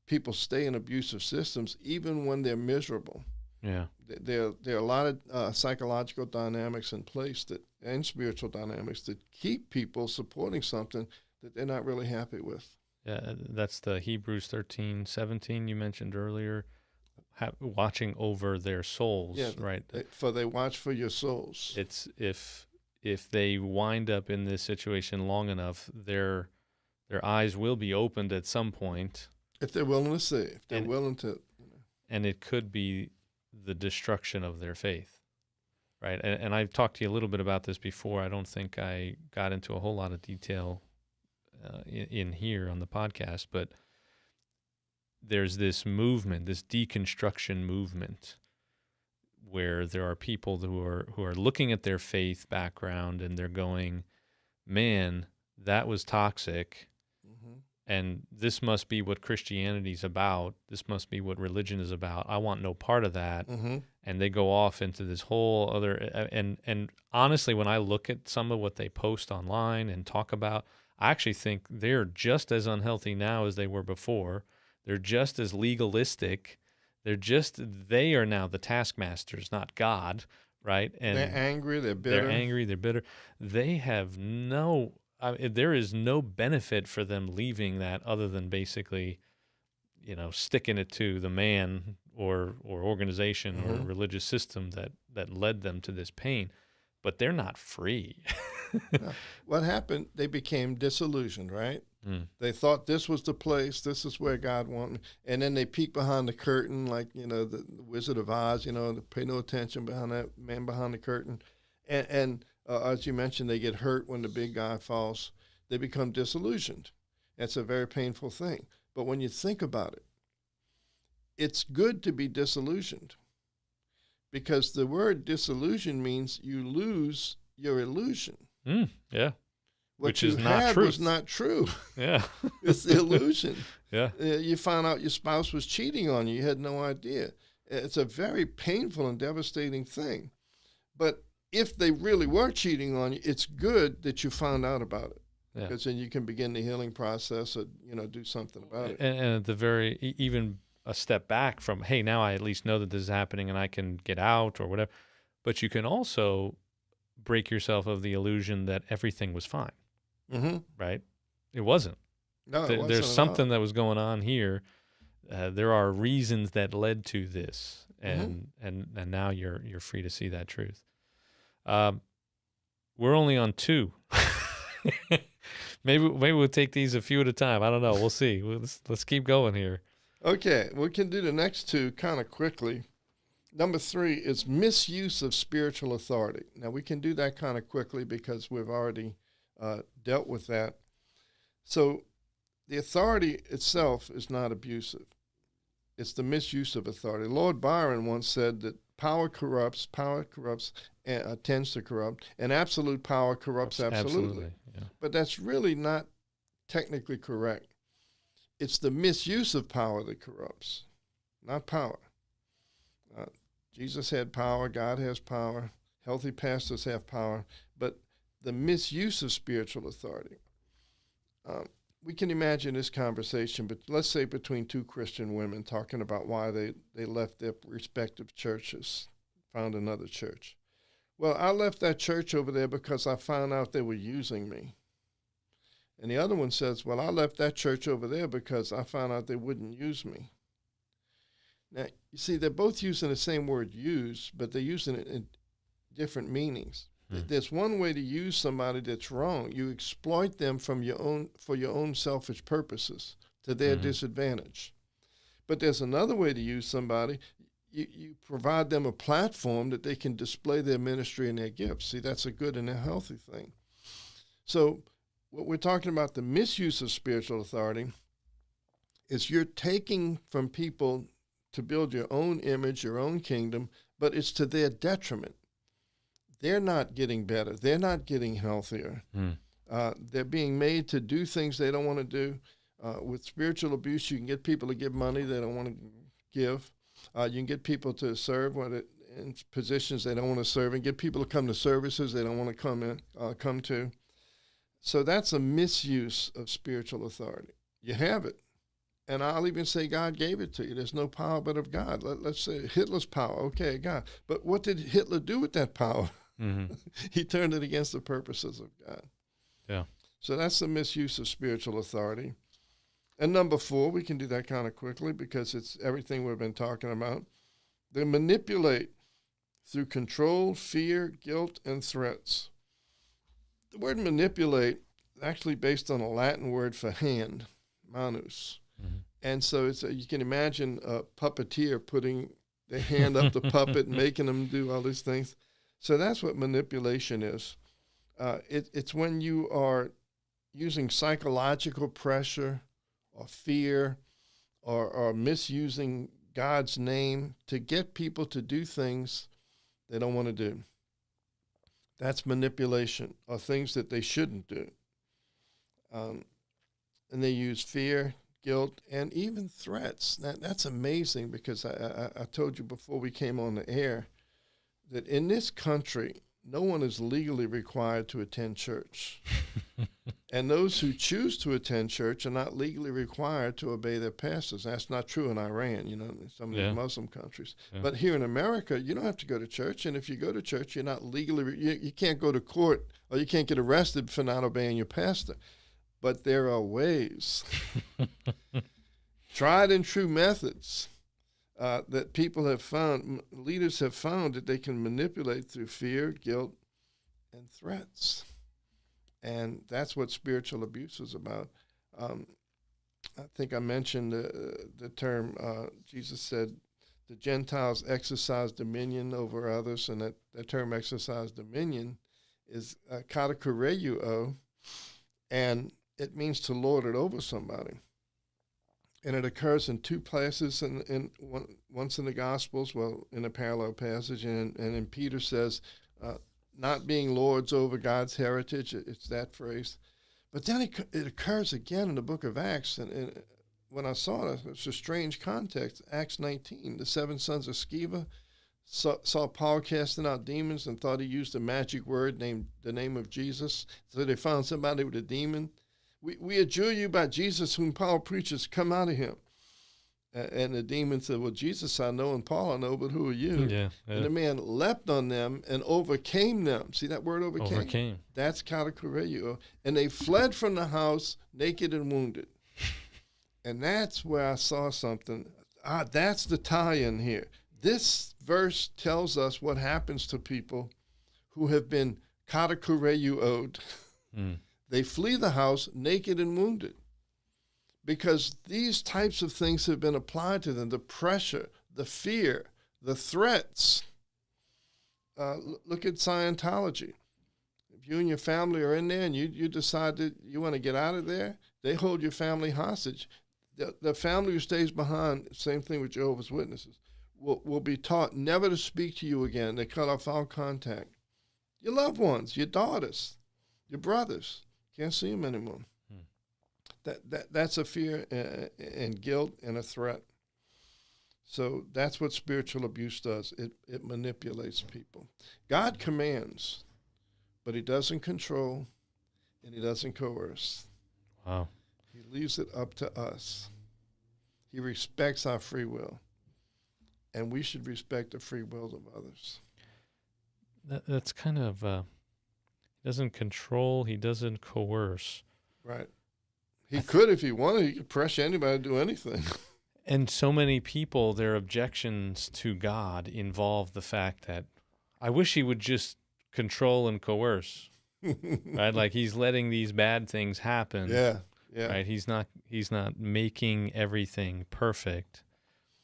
people stay in abusive systems even when they're miserable. Yeah. There are a lot of psychological dynamics in place and spiritual dynamics that keep people supporting something that they're not really happy with. Yeah, that's the Hebrews 13:17 you mentioned earlier, watching over their souls, right? For they watch for your souls. It's if they wind up in this situation long enough, their eyes will be opened at some point. If they're willing to see, if they're willing to. And it could be the destruction of their faith, right? And I've talked to you a little bit about this before. I don't think I got into a whole lot of detail in here on the podcast, but there's this movement, this deconstruction movement, where there are people who are looking at their faith background and they're going, man, that was toxic. And this must be what Christianity's about. This must be what religion is about. I want no part of that. And they go off into this whole other, and honestly, when I look at some of what they post online and talk about, I actually think they're just as unhealthy now as they were before. They're just as legalistic. They are now the taskmasters, not God, right? And they're angry, they're bitter. They have there is no benefit for them leaving that other than basically, sticking it to the man or organization or religious system that led them to this pain. But they're not free. What happened? They became disillusioned, right? They thought this was the place, this is where God wanted me. And then they peek behind the curtain like, the Wizard of Oz, they pay no attention behind that man behind the curtain. And as you mentioned, they get hurt when the big guy falls. They become disillusioned. That's a very painful thing. But when you think about it, it's good to be disillusioned, because the word disillusion means you lose your illusion. Yeah. Which is not true. Was not true. Yeah. It's the illusion. Yeah. You found out your spouse was cheating on you. You had no idea. It's a very painful and devastating thing. But if they really were cheating on you, it's good that you found out about it. Yeah. Because then you can begin the healing process or, do something about it. And at the even a step back from, hey, now I at least know that this is happening and I can get out or whatever. But you can also break yourself of the illusion that everything was fine. Right? It wasn't. No, it wasn't. There's something that was going on here. There are reasons that led to this, and now you're free to see that truth. We're only on 2. Maybe we'll take these a few at a time. I don't know. We'll see. Let's keep going here. Okay, we can do the next two kind of quickly. Number 3 is misuse of spiritual authority. Now, we can do that kind of quickly because we've already dealt with that. So the authority itself is not abusive. It's the misuse of authority. Lord Byron once said that power corrupts, tends to corrupt, and absolute power corrupts absolutely. Yeah. But that's really not technically correct. It's the misuse of power that corrupts, not power. Jesus had power, God has power, healthy pastors have power, but the misuse of spiritual authority. We can imagine this conversation, but let's say between two Christian women talking about why they left their respective churches, found another church. Well, I left that church over there because I found out they were using me. And the other one says, well, I left that church over there because I found out they wouldn't use me. Now, you see, they're both using the same word use, but they're using it in different meanings. There's one way to use somebody that's wrong. You exploit them for your own selfish purposes to their disadvantage. But there's another way to use somebody. You provide them a platform that they can display their ministry and their gifts. See, that's a good and a healthy thing. So what we're talking about, the misuse of spiritual authority, is you're taking from people to build your own image, your own kingdom, but it's to their detriment. They're not getting better. They're not getting healthier. They're being made to do things they don't want to do. With spiritual abuse, you can get people to give money they don't want to give. You can get people to serve in positions they don't want to serve, and get people to come to services they don't want to come to. So that's a misuse of spiritual authority. You have it. And I'll even say God gave it to you. There's no power but of God. Let's say Hitler's power. Okay, God. But what did Hitler do with that power? He turned it against the purposes of God. Yeah. So that's the misuse of spiritual authority. And number 4, we can do that kind of quickly because it's everything we've been talking about. They manipulate through control, fear, guilt, and threats. The word manipulate is actually based on a Latin word for hand, manus. And so you can imagine a puppeteer putting their hand up the puppet and making them do all these things. So that's what manipulation is. It's when you are using psychological pressure or fear or misusing God's name to get people to do things they don't want to do. That's manipulation, or things that they shouldn't do. And they use fear, guilt, and even threats. That's amazing because I told you before we came on the air that in this country, no one is legally required to attend church. And those who choose to attend church are not legally required to obey their pastors. That's not true in Iran, some of these Muslim countries. Yeah. But here in America, you don't have to go to church. And if you go to church, you're not legally, you can't go to court or you can't get arrested for not obeying your pastor. But there are ways, tried and true methods that people have found, leaders have found that they can manipulate through fear, guilt, and threats. And that's what spiritual abuse is about. I think I mentioned the term, Jesus said, the Gentiles exercise dominion over others, and that term exercise dominion is katakureuo, and it means to lord it over somebody. And it occurs in 2 places, once in the Gospels, in a parallel passage, and in Peter says, not being lords over God's heritage, it's that phrase. But then it occurs again in the book of Acts, and when I saw it, it's a strange context. Acts 19, the 7 sons of Sceva saw Paul casting out demons and thought he used a magic word named the name of Jesus. So they found somebody with a demon. We adjure you by Jesus whom Paul preaches, come out of him. And the demon said, well, Jesus I know and Paul I know, but who are you? Yeah. And the man leapt on them and overcame them. See that word overcame? Overcame. That's katakureuo. And they fled from the house naked and wounded. And that's where I saw something. That's the tie-in here. This verse tells us what happens to people who have been katakureuo'd. They flee the house naked and wounded because these types of things have been applied to them, the pressure, the fear, the threats. Look at Scientology. If you and your family are in there and you decide that you want to get out of there, they hold your family hostage. The family who stays behind, same thing with Jehovah's Witnesses, will be taught never to speak to you again. They cut off all contact. Your loved ones, your daughters, your brothers, can't see them anymore. That's a fear and guilt and a threat. So that's what spiritual abuse does. It manipulates people. God commands, but he doesn't control and he doesn't coerce. Wow. He leaves it up to us. He respects our free will, and we should respect the free will of others. That's kind of, he doesn't control, he doesn't coerce. Right. He could if he wanted. He could pressure anybody to do anything. And so many people, their objections to God involve the fact that I wish he would just control and coerce. Right? Like he's letting these bad things happen. Yeah. Right? He's not making everything perfect,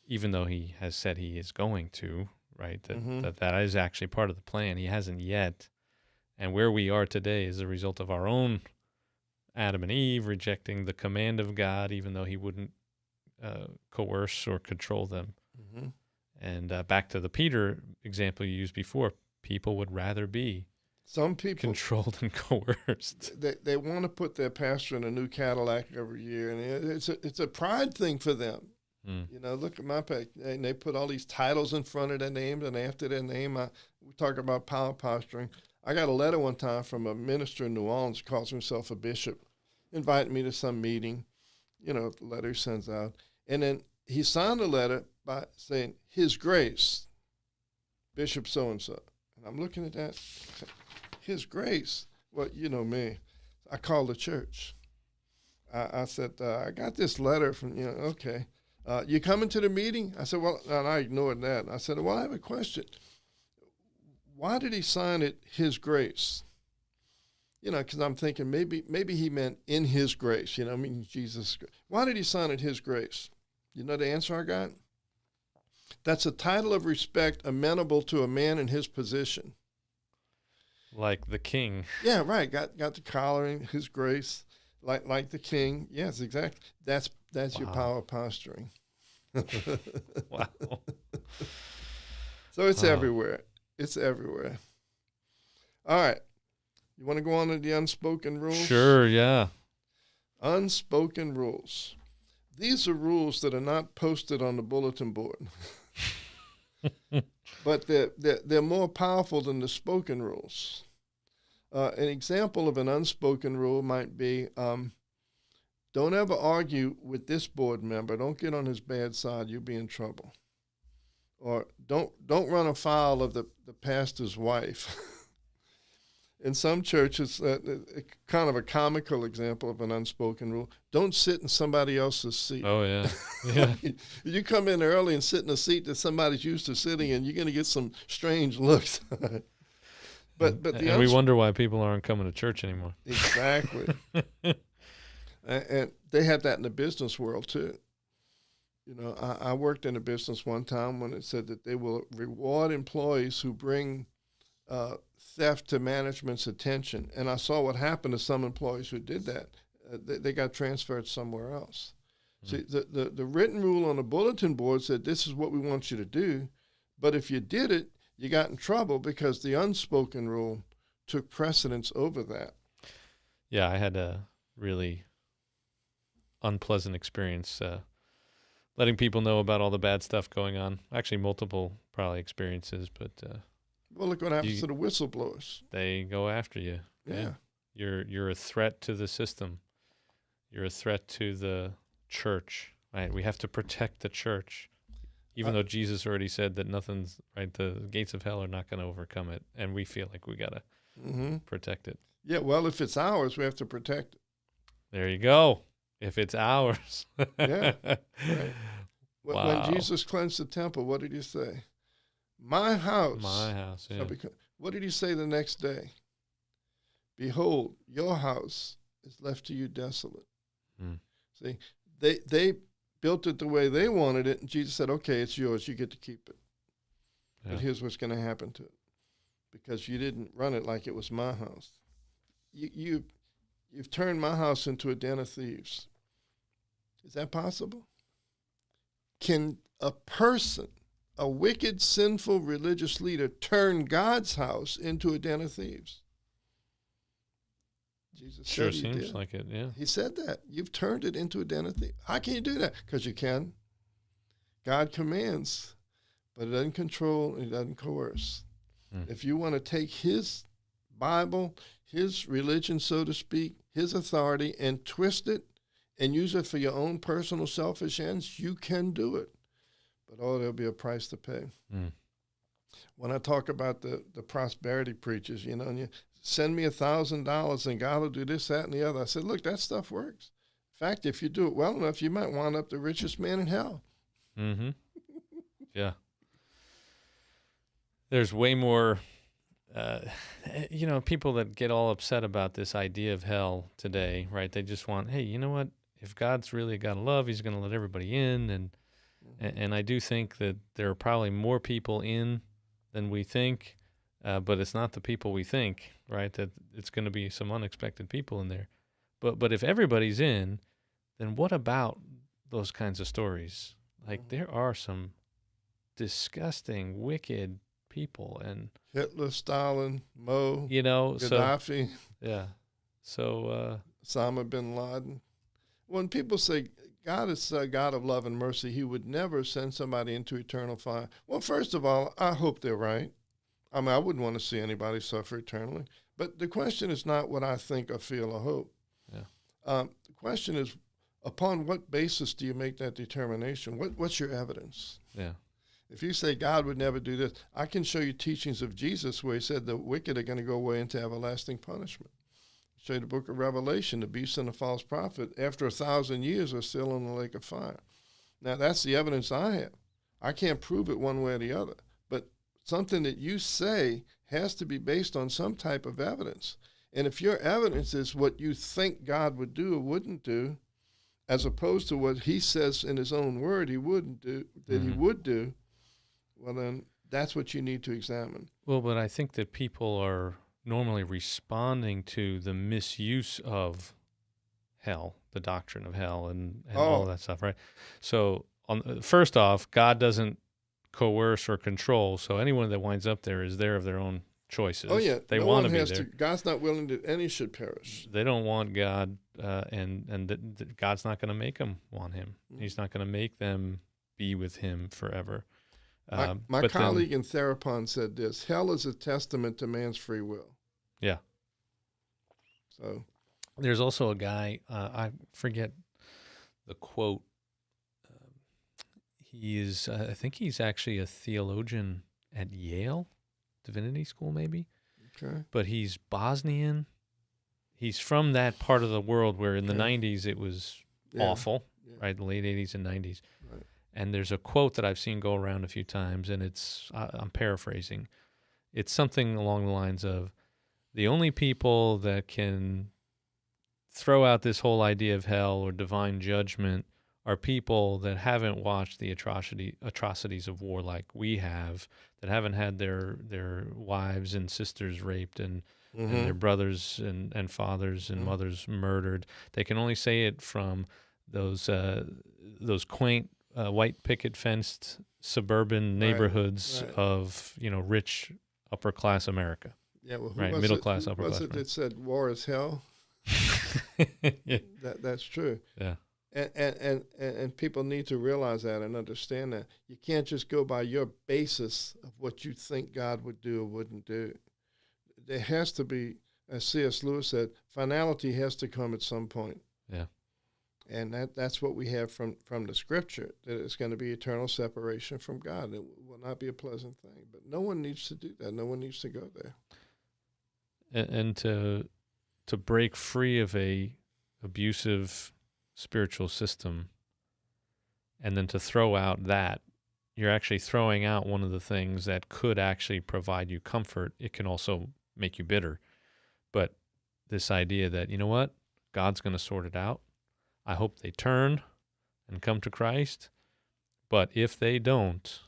even though he has said he is going to, right? That is actually part of the plan. He hasn't yet. And where we are today is a result of our own Adam and Eve rejecting the command of God, even though he wouldn't coerce or control them. Mm-hmm. And back to the Peter example you used before, people would rather be controlled and coerced. They want to put their pastor in a new Cadillac every year, and it's a pride thing for them. You know, look at my page, and they put all these titles in front of their names and after their name. We talk about power posturing. I got a letter one time from a minister in New Orleans who calls himself a bishop, inviting me to some meeting. You know, the letter he sends out. And then he signed the letter by saying, His Grace, Bishop so-and-so. And I'm looking at that, His Grace. Well, you know me. I called the church. I said, I got this letter from, okay. You coming to the meeting? I said, well, and I ignored that. I said, well, I have a question. Why did he sign it, His Grace? You know, because I'm thinking maybe he meant in His grace, Jesus. Why did he sign it, His Grace? You know the answer I got? That's a title of respect amenable to a man in his position. Like the king. Yeah, right. Got the collar in His Grace, like the king. Yes, exactly. That's Wow. your power posturing. Wow. So it's everywhere. It's everywhere. All right. You want to go on to the unspoken rules? Sure, yeah. Unspoken rules. These are rules that are not posted on the bulletin board. But they're more powerful than the spoken rules. An example of an unspoken rule might be, don't ever argue with this board member. Don't get on his bad side. You'll be in trouble. Or don't run afoul of the pastor's wife. In some churches, kind of a comical example of an unspoken rule, don't sit in somebody else's seat. Oh, yeah. Yeah. You come in early and sit in a seat that somebody's used to sitting in, you're going to get some strange looks. But we wonder why people aren't coming to church anymore. Exactly. And they have that in the business world, too. You know, I worked in a business one time when it said that they will reward employees who bring theft to management's attention. And I saw what happened to some employees who did that. They got transferred somewhere else. See, the written rule on the bulletin board said this is what we want you to do. But if you did it, you got in trouble because the unspoken rule took precedence over that. Yeah, I had a really unpleasant experience letting people know about all the bad stuff going on. Actually, multiple probably experiences, but... well, look what happens to the whistleblowers. They go after you. Yeah. You're a threat to the system. You're a threat to the church. Right? We have to protect the church. Even though Jesus already said that nothing's, right, the gates of hell are not going to overcome it. And we feel like we got to protect it. Yeah, well, if it's ours, we have to protect it. There you go. If it's ours. Yeah. Right. Wow. When Jesus cleansed the temple, what did he say? My house. My house, yeah. What did he say the next day? behold, your house is left to you desolate. Mm. See, they built it the way they wanted it, and Jesus said, okay, it's yours. You get to keep it. Yeah. But here's what's going to happen to it. Because you didn't run it like it was my house. You've turned my house into a den of thieves. Is that possible? Can a person, a wicked, sinful religious leader, turn God's house into a den of thieves? Jesus Sure said he seems did. like it, yeah. He said that. You've turned it into a den of thieves. How can you do that? Because you can. God commands, but it doesn't control, it doesn't coerce. If you want to take his Bible, his religion, so to speak, his authority, and twist it and use it for your own personal selfish ends, you can do it. But, there'll be a price to pay. When I talk about the prosperity preachers, and you send me $1,000 and God will do this, that, and the other. I said, look, that stuff works. In fact, if you do it well enough, you might wind up the richest man in hell. Mm-hmm. Yeah. There's way more, people that get all upset about this idea of hell today, right? They just want, hey, you know what? If God's really a God of love, he's going to let everybody in. And I do think that there are probably more people in than we think, but it's not the people we think, right? That it's going to be some unexpected people in there. But if everybody's in, then what about those kinds of stories? Like there are some disgusting, wicked people, and Hitler, Stalin, Mo, So Gaddafi, Osama bin Laden. When people say God is a God of love and mercy, he would never send somebody into eternal fire. Well, first of all, I hope they're right. I mean, I wouldn't want to see anybody suffer eternally. But the question is not what I think or feel or hope. Yeah. The question is, upon what basis do you make that determination? What's your evidence? Yeah. If you say God would never do this, I can show you teachings of Jesus where he said the wicked are going to go away into everlasting punishment. Show you the book of Revelation, the beast and the false prophet, after 1,000 years are still in the lake of fire. Now, that's the evidence I have. I can't prove it one way or the other, but something that you say has to be based on some type of evidence. And if your evidence is what you think God would do or wouldn't do, as opposed to what he says in his own word he wouldn't do, that he would do, well, then that's what you need to examine. Well, but I think that people are normally responding to the misuse of hell, the doctrine of hell, and all of that stuff, right? So, first off, God doesn't coerce or control, so anyone that winds up there is there of their own choices. Oh, yeah. They want to be there. God's not willing that any should perish. They don't want God, and God's not going to make them want him. He's not going to make them be with him forever. My colleague in Therapon said this: hell is a testament to man's free will. Yeah. So there's also a guy, I forget the quote. He is, I think he's actually a theologian at Yale Divinity School, maybe. Okay. But he's Bosnian. He's from that part of the world where in the 90s it was awful, right? The late 80s and 90s. Right. And there's a quote that I've seen go around a few times, and it's, I'm paraphrasing. It's something along the lines of, the only people that can throw out this whole idea of hell or divine judgment are people that haven't watched the atrocities of war like we have, that haven't had their wives and sisters raped and their brothers and fathers and mothers murdered. They can only say it from those quaint white picket fenced suburban neighborhoods of rich upper class America. Yeah, well, middle class, upper class. Was it that said war is hell? Yeah. That's true. Yeah. And people need to realize that and understand that. You can't just go by your basis of what you think God would do or wouldn't do. There has to be, as C.S. Lewis said, finality has to come at some point. Yeah. And that's what we have from the scripture, that it's going to be eternal separation from God. It will not be a pleasant thing. But no one needs to do that. No one needs to go there. And to break free of a abusive spiritual system, and then to throw out that, you're actually throwing out one of the things that could actually provide you comfort. It can also make you bitter. But this idea that, you know what, God's going to sort it out. I hope they turn and come to Christ, but if they don't,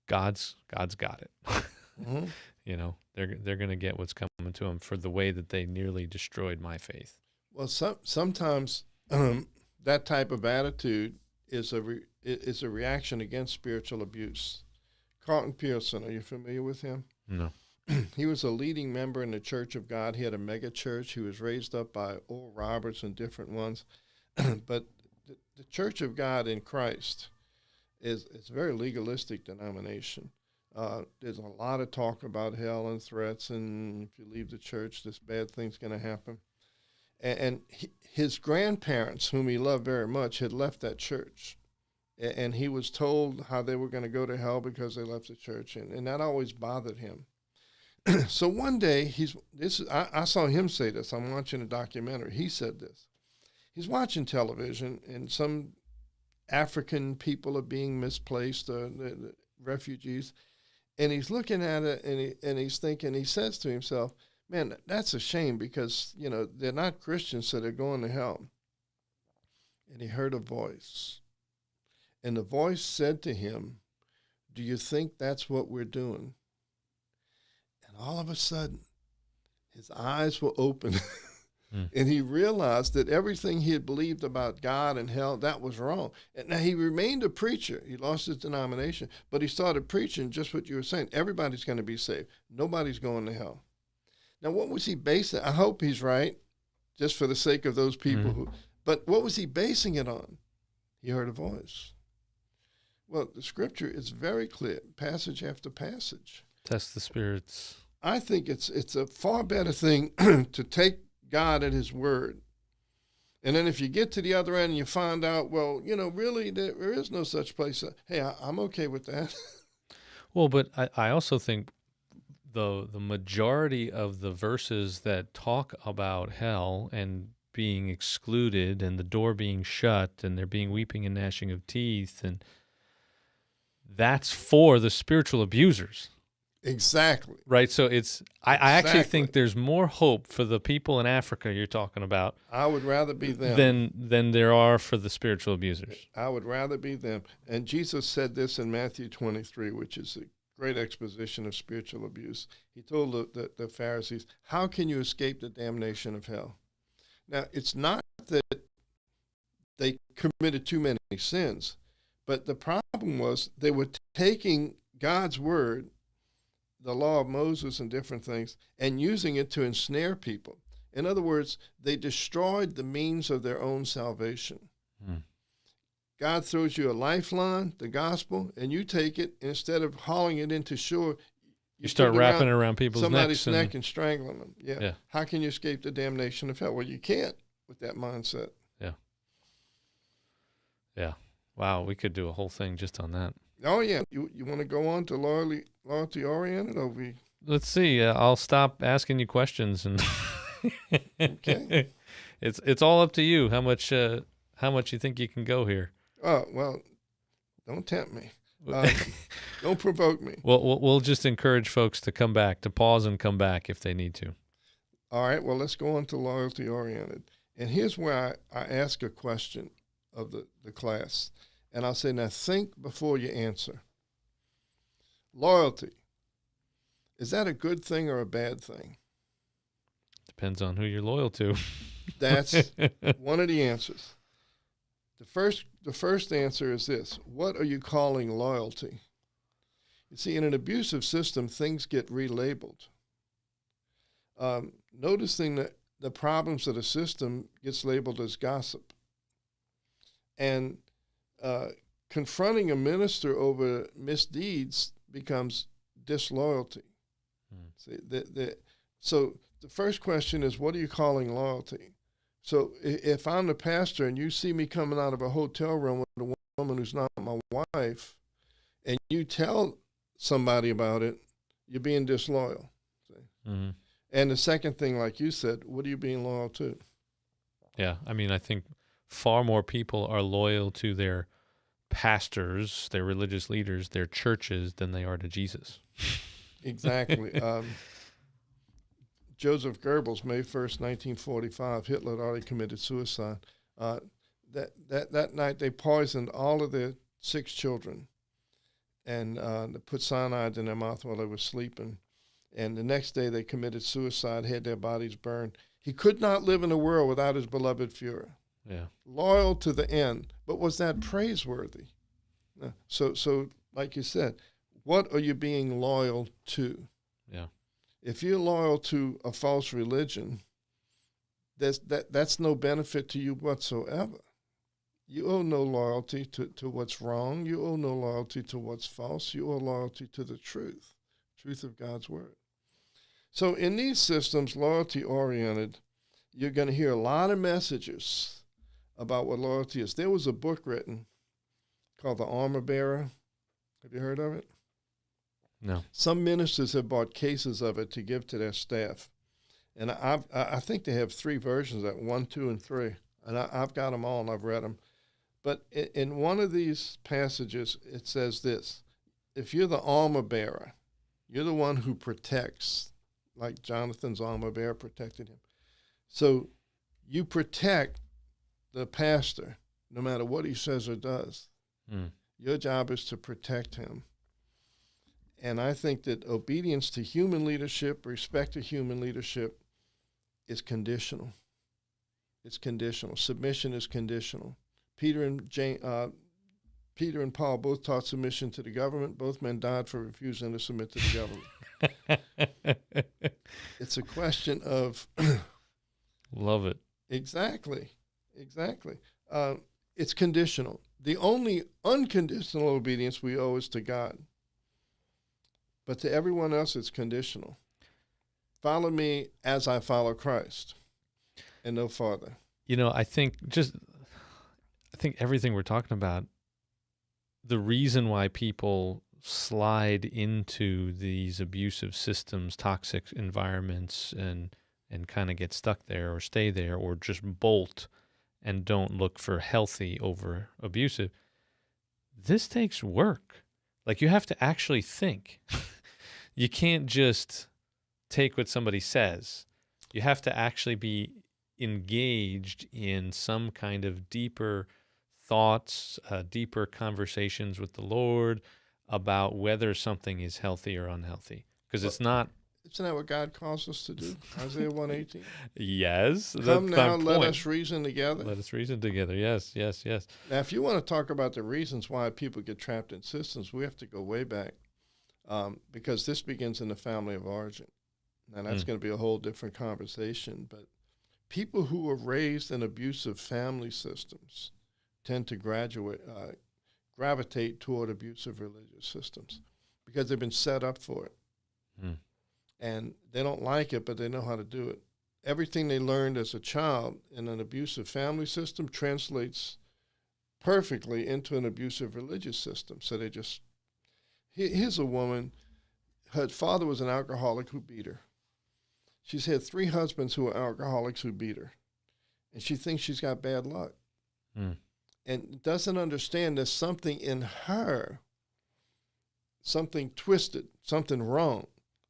God's got it. Mm-hmm. You know, they're going to get what's coming to them for the way that they nearly destroyed my faith. Well, sometimes that type of attitude is a reaction against spiritual abuse. Carlton Pearson, are you familiar with him? No. He was a leading member in the Church of God. He had a mega church. He was raised up by Oral Roberts and different ones. But the Church of God in Christ is a very legalistic denomination. There's a lot of talk about hell and threats, and if you leave the church, this bad thing's going to happen. And his grandparents, whom he loved very much, had left that church. And he was told how they were going to go to hell because they left the church, and that always bothered him. So one day, I saw him say this. I'm watching a documentary. He said this. He's watching television, and some African people are being misplaced, the refugees, and he's looking at it, and he's thinking, he says to himself, man, that's a shame because, they're not Christians, so they're going to hell. And he heard a voice, and the voice said to him, do you think that's what we're doing? And all of a sudden, his eyes were open, and he realized that everything he had believed about God and hell, that was wrong. And now he remained a preacher. He lost his denomination, but he started preaching just what you were saying. Everybody's going to be saved. Nobody's going to hell. Now, what was he basing? I hope he's right, just for the sake of those people but what was he basing it on? He heard a voice. Well, the scripture is very clear, passage after passage. Test the spirits. I think it's a far better thing to take God at his word. And then if you get to the other end and you find out, well, really there is no such place. Hey, I'm okay with that. Well, but I also think the majority of the verses that talk about hell and being excluded and the door being shut and there being weeping and gnashing of teeth, and that's for the spiritual abusers. Exactly. Right. So I actually think there's more hope for the people in Africa you're talking about. I would rather be them than there are for the spiritual abusers. I would rather be them. And Jesus said this in Matthew 23, which is a great exposition of spiritual abuse. He told the Pharisees, how can you escape the damnation of hell? Now, it's not that they committed too many sins, but the problem was they were taking God's word, the law of Moses and different things, and using it to ensnare people. In other words, they destroyed the means of their own salvation. God throws you a lifeline, the gospel, and you take it, and instead of hauling it into shore, you start wrapping it around people's somebody's necks neck and strangling them. Yeah. How can you escape the damnation of hell? Well, you can't with that mindset. Yeah. Wow, we could do a whole thing just on that. Oh, yeah. You want to go on to loyalty-oriented, or we... Let's see. I'll stop asking you questions, and Okay. It's all up to you. How much you think you can go here? Oh, well, don't tempt me. Don't provoke me. We'll just encourage folks to come back, to pause and come back if they need to. All right. Well, let's go on to loyalty-oriented. And here's where I ask a question of the class. And I'll say, now think before you answer. Loyalty, is that a good thing or a bad thing? Depends on who you're loyal to. That's one of the answers. The first answer is this. What are you calling loyalty? You see, in an abusive system, things get relabeled. Noticing that the problems of the system gets labeled as gossip. And confronting a minister over misdeeds becomes disloyalty. See, so the first question is, what are you calling loyalty? So if I'm the pastor and you see me coming out of a hotel room with a woman who's not my wife, and you tell somebody about it, you're being disloyal. Mm-hmm. And the second thing, like you said, what are you being loyal to? Yeah, I mean, I think far more people are loyal to their pastors, their religious leaders, their churches, than they are to Jesus. Exactly. Joseph Goebbels, May 1st, 1945, Hitler had already committed suicide. That night they poisoned all of their 6 children and they put cyanide in their mouth while they were sleeping. And the next day they committed suicide, had their bodies burned. He could not live in a world without his beloved Fuhrer. Yeah. Loyal to the end. But was that praiseworthy? No. So like you said, what are you being loyal to? Yeah. If you're loyal to a false religion, that's no benefit to you whatsoever. You owe no loyalty to what's wrong. You owe no loyalty to what's false. You owe loyalty to the truth of God's word. So in these systems, loyalty-oriented, you're going to hear a lot of messages about what loyalty is. There was a book written called The Armor Bearer. Have you heard of it? No. Some ministers have bought cases of it to give to their staff. And I think they have 3 versions of it, 1, 2, and 3. And I've got them all and I've read them. But in one of these passages, it says this: if you're the armor bearer, you're the one who protects, like Jonathan's armor bearer protected him. So you protect the pastor no matter what he says or does. Mm. Your job is to protect him. And I think that obedience to human leadership, respect to human leadership, is conditional. It's conditional. Submission is conditional. Peter and Paul both taught submission to the government. Both men died for refusing to submit to the government. It's a question of... Love it. Exactly. It's conditional. The only unconditional obedience we owe is to God. But to everyone else, it's conditional. Follow me as I follow Christ, and no farther. You know, I think everything we're talking about, the reason why people slide into these abusive systems, toxic environments, and kind of get stuck there or stay there or just bolt and don't look for healthy over abusive, this takes work. Like, you have to actually think. You can't just take what somebody says. You have to actually be engaged in some kind of deeper thoughts, deeper conversations with the Lord about whether something is healthy or unhealthy. Because it's not... Isn't that what God calls us to do? Isaiah 1:18. Yes. Come now, let us reason together. Let us reason together. Yes. Now, if you want to talk about the reasons why people get trapped in systems, we have to go way back, because this begins in the family of origin. Now, that's going to be a whole different conversation. But people who were raised in abusive family systems tend to gravitate toward abusive religious systems because they've been set up for it. And they don't like it, but they know how to do it. Everything they learned as a child in an abusive family system translates perfectly into an abusive religious system. So they just... Here's a woman, her father was an alcoholic who beat her. She's had 3 husbands who are alcoholics who beat her. And she thinks she's got bad luck. And doesn't understand there's something in her, something twisted, something wrong,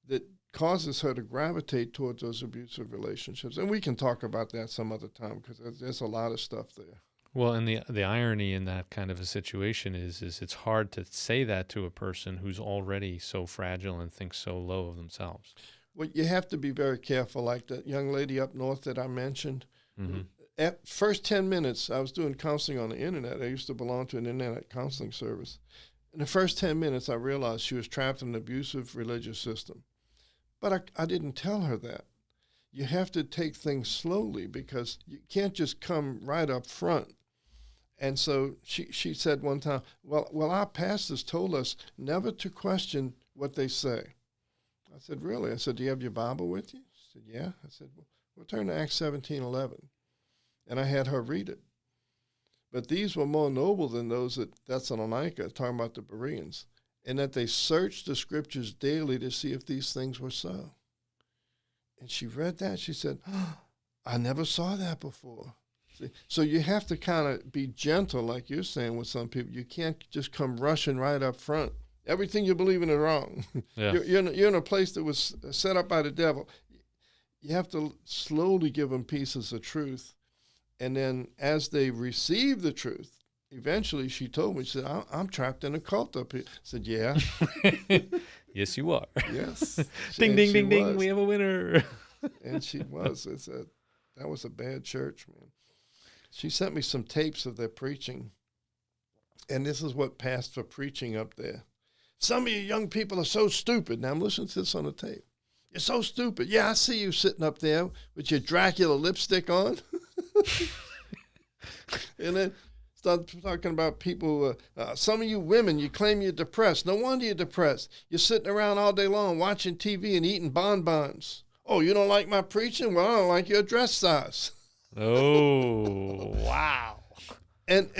that causes her to gravitate towards those abusive relationships. And we can talk about that some other time because there's a lot of stuff there. Well, and the irony in that kind of a situation is it's hard to say that to a person who's already so fragile and thinks so low of themselves. Well, you have to be very careful, like that young lady up north that I mentioned. At first 10 minutes, I was doing counseling on the internet. I used to belong to an internet counseling service. In the first 10 minutes, I realized she was trapped in an abusive religious system. But I didn't tell her that. You have to take things slowly because you can't just come right up front. And so she said one time, well, our pastors told us never to question what they say. I said, really? I said, do you have your Bible with you? She said, yeah. I said, well, we'll turn to Acts 17:11. And I had her read it. But these were more noble than those at Thessalonica, talking about the Bereans, in that they searched the scriptures daily to see if these things were so. And she read that. She said, I never saw that before. See? So you have to kind of be gentle, like you're saying with some people. You can't just come rushing right up front. Everything you believe in is wrong. Yeah. You're in a place that was set up by the devil. you have to slowly give them pieces of truth. And then as they receive the truth, eventually she told me, she said, I'm trapped in a cult up here. I said, yeah. Yes, you are. Yes. Ding, And ding, she ding, ding. was. We have a winner. And she was. That was a bad church, man. She sent me some tapes of their preaching. And this is what passed for preaching up there. Some of you young people are so stupid. Now I'm listening to this on the tape. You're so stupid. Yeah, I see you sitting up there with your Dracula lipstick on. And then start talking about people. Some of you women, you claim you're depressed. No wonder you're depressed. You're sitting around all day long watching TV and eating bonbons. Oh, you don't like my preaching? Well, I don't like your dress size. Oh, wow. And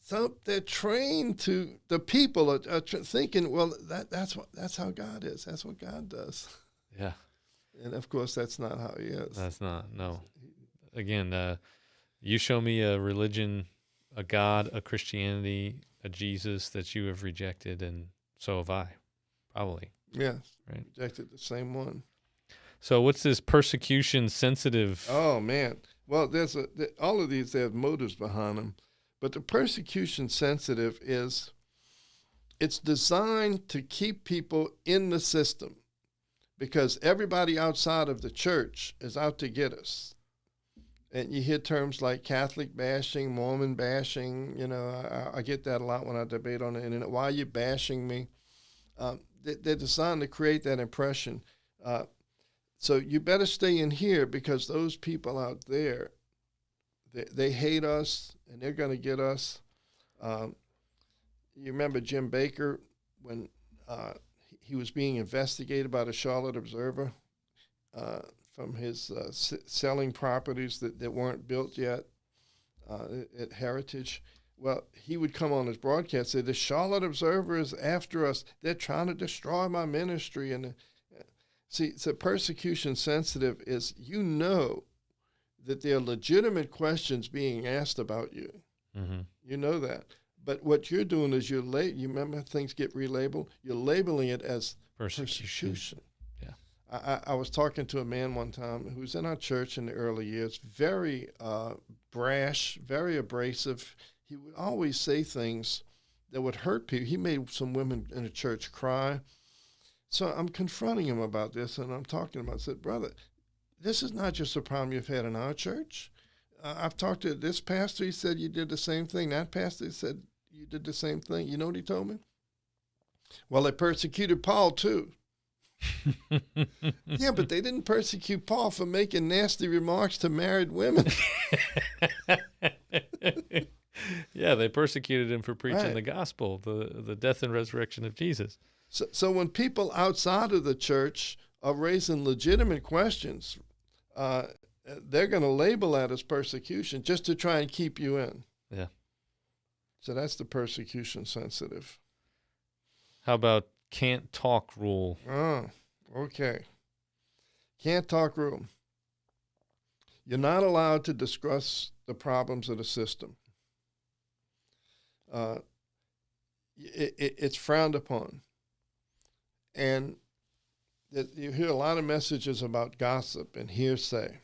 so they're trained to, the people are thinking, well, that's how God is. That's what God does. Yeah. And of course, that's not how he is. That's not, no. Again, you show me a religion, a God, a Christianity, a Jesus that you have rejected, and so have I, probably. Yes. Right. Rejected the same one. So what's this persecution sensitive? Oh, man. Well, all of these, they have motives behind them. But the persecution sensitive it's designed to keep people in the system because everybody outside of the church is out to get us. And you hear terms like Catholic bashing, Mormon bashing. You know, I get that a lot when I debate on the internet. Why are you bashing me? They're designed to create that impression. So you better stay in here because those people out there, they hate us and they're going to get us. You remember Jim Baker when he was being investigated by the Charlotte Observer from his selling properties that weren't built yet at Heritage. Well, he would come on his broadcast and say, the Charlotte Observer is after us. They're trying to destroy my ministry. And see, so persecution sensitive is, you know, that there are legitimate questions being asked about you. Mm-hmm. You know that. But what you're doing is you remember things get relabeled? You're labeling it as persecution. Yeah. I was talking to a man one time who was in our church in the early years, very brash, very abrasive. He would always say things that would hurt people. He made some women in the church cry. So I'm confronting him about this, and I'm talking about, I said, brother, this is not just a problem you've had in our church. I've talked to this pastor. He said you did the same thing. That pastor said you did the same thing. You know what he told me? Well, they persecuted Paul too. Yeah, but they didn't persecute Paul for making nasty remarks to married women. Yeah, they persecuted him for preaching Right. the gospel, the death and resurrection of Jesus. So when people outside of the church are raising legitimate questions, they're going to label that as persecution just to try and keep you in. Yeah. So that's the persecution sensitive. How about can't talk rule? Oh, okay. Can't talk rule. You're not allowed to discuss the problems of the system. It's frowned upon. And you hear a lot of messages about gossip and hearsay.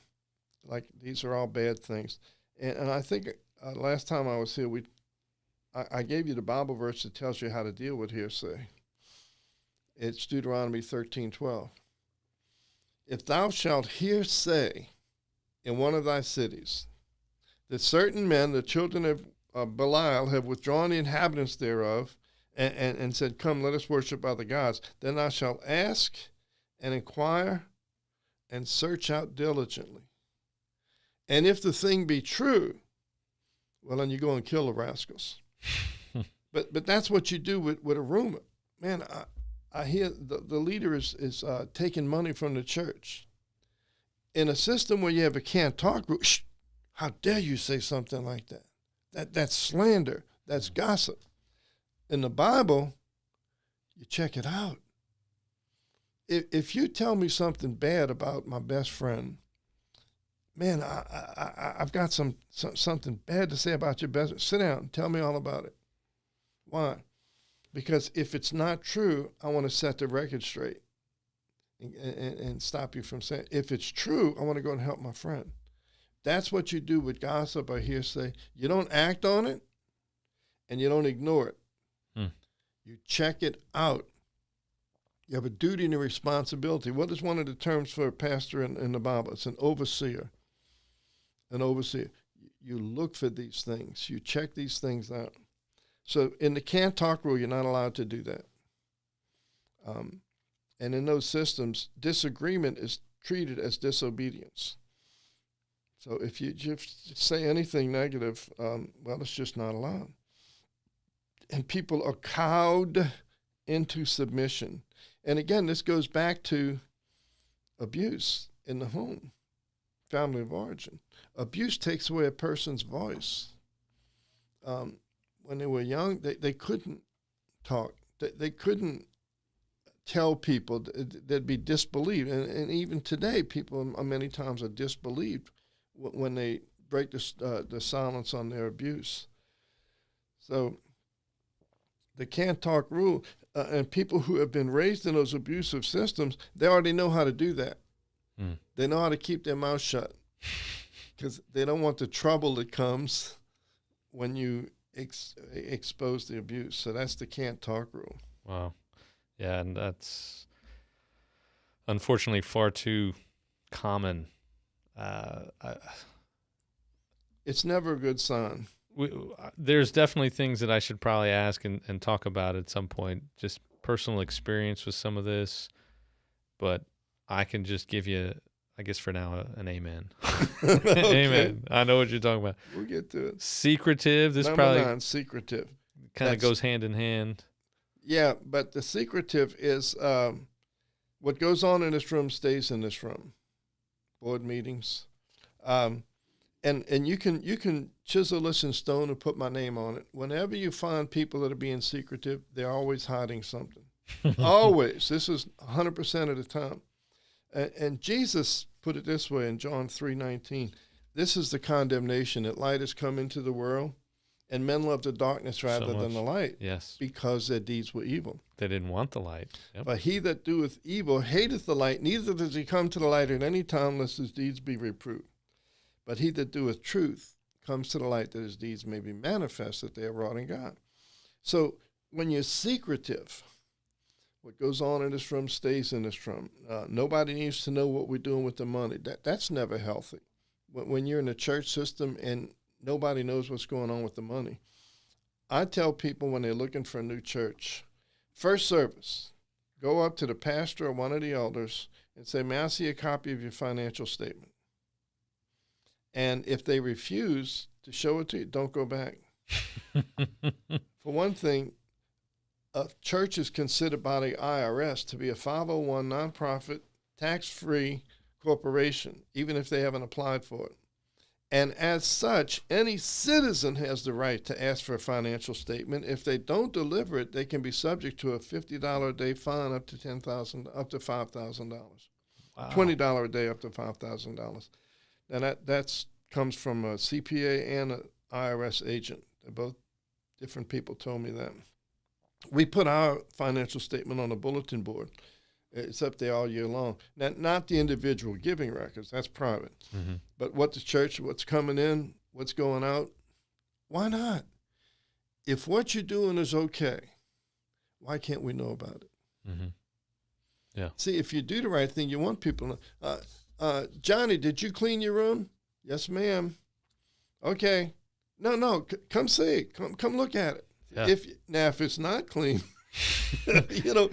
Like, these are all bad things. And I think last time I was here, I gave you the Bible verse that tells you how to deal with hearsay. It's Deuteronomy 13:12. If thou shalt hear say in one of thy cities that certain men, the children of Belial, have withdrawn the inhabitants thereof, and said, come, let us worship other gods, then thou shalt ask and inquire and search out diligently. And if the thing be true, well, then you go and kill the rascals. But that's what you do with a rumor. Man, I hear the leader is taking money from the church. In a system where you have a can't talk rule, shh, how dare you say something like that? That's slander. That's gossip. In the Bible, you check it out. If you tell me something bad about my best friend, man, I've got something bad to say about your best friend. Sit down and tell me all about it. Why? Because if it's not true, I want to set the record straight. and stop you from saying, if it's true, I want to go and help my friend. That's what you do with gossip or hearsay. You don't act on it, and you don't ignore it. You check it out. You have a duty and a responsibility. What is one of the terms for a pastor in the Bible? It's an overseer. An overseer. You look for these things. You check these things out. So in the can't talk rule, you're not allowed to do that. And in those systems, disagreement is treated as disobedience. So if you just say anything negative, well, it's just not allowed. And people are cowed into submission. And again, this goes back to abuse in the home, family of origin. Abuse takes away a person's voice. When they were young, they couldn't talk. They couldn't tell people. They'd be disbelieved. And even today, people many times are disbelieved when they break the silence on their abuse. So the can't talk rule, and people who have been raised in those abusive systems, they already know how to do that. They know how to keep their mouth shut because they don't want the trouble that comes when you expose the abuse. So that's the can't talk rule. Wow. Yeah, and that's unfortunately far too common. It's never a good sign. There's definitely things that I should probably ask and talk about at some point, just personal experience with some of this, but I can just give you, I guess for now, an amen. Okay. Amen. I know what you're talking about. We'll get to it. Secretive. This Number probably 9, secretive. kind of goes hand in hand. Yeah, but the secretive is what goes on in this room stays in this room. Board meetings. And you can chisel this in stone and put my name on it. Whenever you find people that are being secretive, they're always hiding something. Always. This is 100% of the time. And Jesus put it this way in John 3:19. This is the condemnation, that light has come into the world, and men love the darkness rather than the light. Yes. Because their deeds were evil. They didn't want the light. Yep. But he that doeth evil hateth the light, neither does he come to the light at any time, lest his deeds be reproved. But he that doeth truth comes to the light, that his deeds may be manifest, that they are wrought in God. So when you're secretive, what goes on in this room stays in this room. Nobody needs to know what we're doing with the money. That's never healthy. When you're in the church system and nobody knows what's going on with the money. I tell people when they're looking for a new church, first service, go up to the pastor or one of the elders and say, may I see a copy of your financial statement? And if they refuse to show it to you, don't go back. For one thing, a church is considered by the IRS to be a 501 nonprofit, tax-free corporation, even if they haven't applied for it. And as such, any citizen has the right to ask for a financial statement. If they don't deliver it, they can be subject to a $50 a day fine up to $5,000. Wow. $20 a day up to $5,000. And that comes from a CPA and an IRS agent. They're both different people told me that. We put our financial statement on a bulletin board. It's up there all year long. Not the individual giving records. That's private. Mm-hmm. But what the church, what's coming in, what's going out, why not? If what you're doing is okay, why can't we know about it? Mm-hmm. Yeah. See, if you do the right thing, you want people to know. Johnny, did you clean your room? Yes, ma'am. Okay. No, come see it. Come look at it. Yeah. If it's not clean,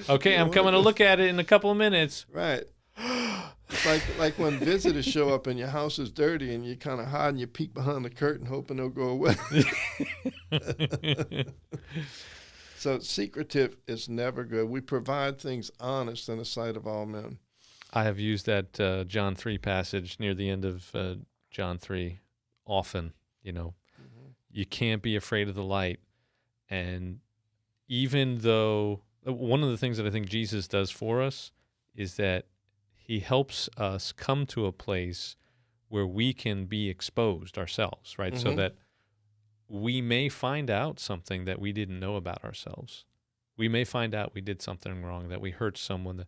Okay, I'm coming to look at it in a couple of minutes. Right. It's like when visitors show up and your house is dirty and you kind of hide and you peek behind the curtain hoping they'll go away. So secretive is never good. We provide things honest in the sight of all men. I have used that John 3 passage near the end of John 3 often. You can't be afraid of the light. And even though one of the things that I think Jesus does for us is that he helps us come to a place where we can be exposed ourselves, right? Mm-hmm. So that we may find out something that we didn't know about ourselves. We may find out we did something wrong, that we hurt someone,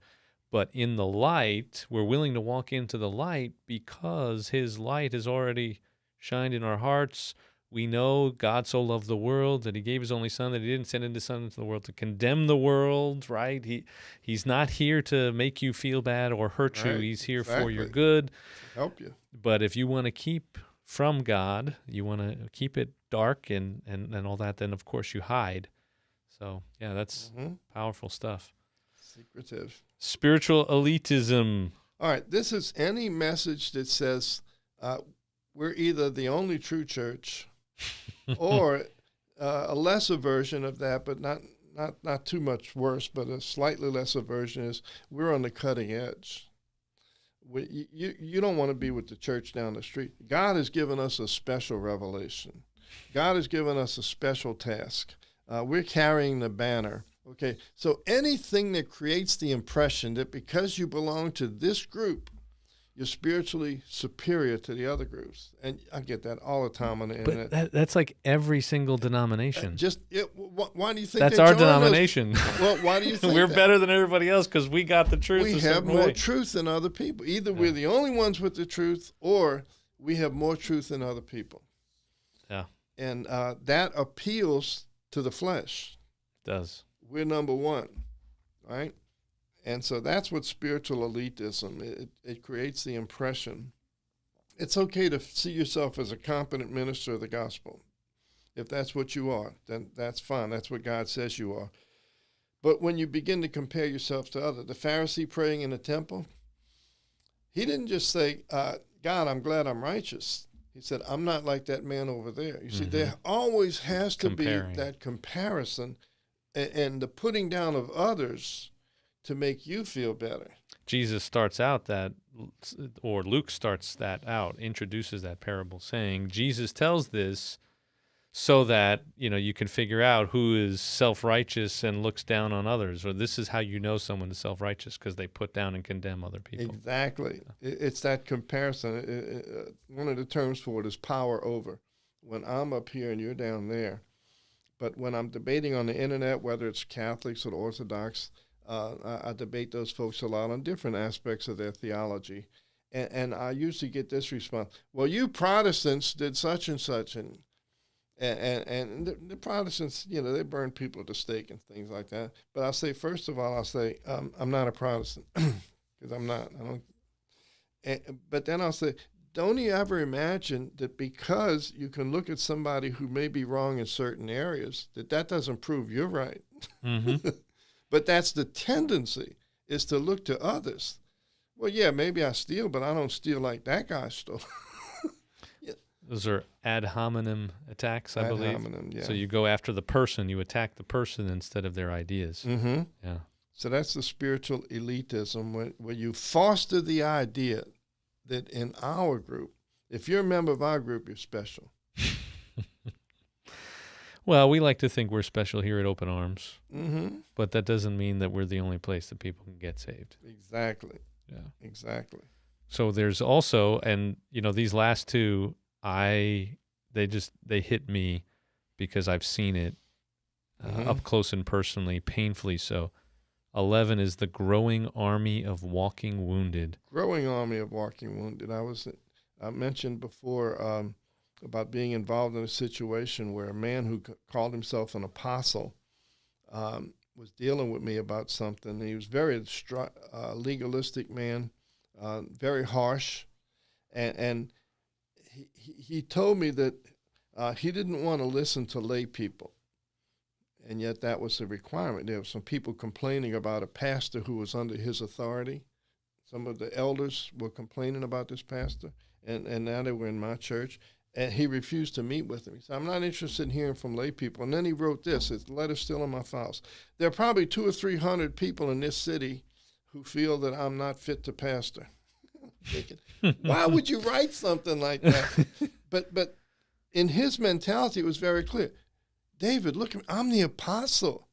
But in the light, we're willing to walk into the light because his light has already shined in our hearts. We know God so loved the world that he gave his only son, that he didn't send his son into the world to condemn the world, right? He's not here to make you feel bad or hurt you. He's here for your good. To help you. But if you want to keep from God, you want to keep it dark and all that, then of course you hide. So, yeah, that's powerful stuff. Secretive. Spiritual elitism. All right, this is any message that says we're either the only true church or a lesser version of that, but not too much worse, but a slightly lesser version is we're on the cutting edge. You don't want to be with the church down the street. God has given us a special revelation. God has given us a special task. We're carrying the banner. Okay, so anything that creates the impression that because you belong to this group, you're spiritually superior to the other groups. And I get that all the time on the internet. But that's like every single denomination. Why do you think that's our denomination? Well, why do you think we're better than everybody else because we got the truth? We have more truth than other people. Either we're the only ones with the truth, or we have more truth than other people. Yeah, and that appeals to the flesh. It does. We're number one, right? And so that's what spiritual elitism, it creates the impression. It's okay to see yourself as a competent minister of the gospel. If that's what you are, then that's fine. That's what God says you are. But when you begin to compare yourself to others, the Pharisee praying in the temple, he didn't just say, God, I'm glad I'm righteous. He said, I'm not like that man over there. You see, there always has to be that comparison and the putting down of others to make you feel better. Jesus starts out that, or Luke starts that out, introduces that parable, saying Jesus tells this so that, you can figure out who is self-righteous and looks down on others, or this is how you know someone is self-righteous, because they put down and condemn other people. Exactly. It's that comparison. One of the terms for it is power over. When I'm up here and you're down there. But when I'm debating on the internet, whether it's Catholics or Orthodox, I debate those folks a lot on different aspects of their theology. And I usually get this response, well, you Protestants did such and such. And the Protestants, they burn people at the stake and things like that. But I'll say, first of all, I'm not a Protestant, because I'm not. But then I'll say, don't you ever imagine that because you can look at somebody who may be wrong in certain areas, that doesn't prove you're right. Mm-hmm. But that's the tendency, is to look to others. Well, yeah, maybe I steal, but I don't steal like that guy stole. Yeah. Those are ad hominem attacks, I believe. Ad hominem, yeah. So you go after the person, you attack the person instead of their ideas. Mm-hmm. Yeah. So that's the spiritual elitism, where you foster the idea that in our group, if you're a member of our group, you're special. Well, we like to think we're special here at Open Arms, but that doesn't mean that we're the only place that people can get saved. Exactly. Yeah. Exactly. So there's also, and these last two, they hit me because I've seen it up close and personally, painfully so. 11 is the growing army of walking wounded. Growing army of walking wounded. I mentioned before about being involved in a situation where a man who called himself an apostle was dealing with me about something. He was very legalistic man, very harsh, and he told me that he didn't want to listen to lay people. And yet that was a requirement. There were some people complaining about a pastor who was under his authority. Some of the elders were complaining about this pastor, and now they were in my church. And he refused to meet with them. He said, I'm not interested in hearing from lay people. And then he wrote this. His letter's still in my files. There are probably 200 or 300 people in this city who feel that I'm not fit to pastor. Thinking, why would you write something like that? But in his mentality, it was very clear. David, look, I'm the apostle.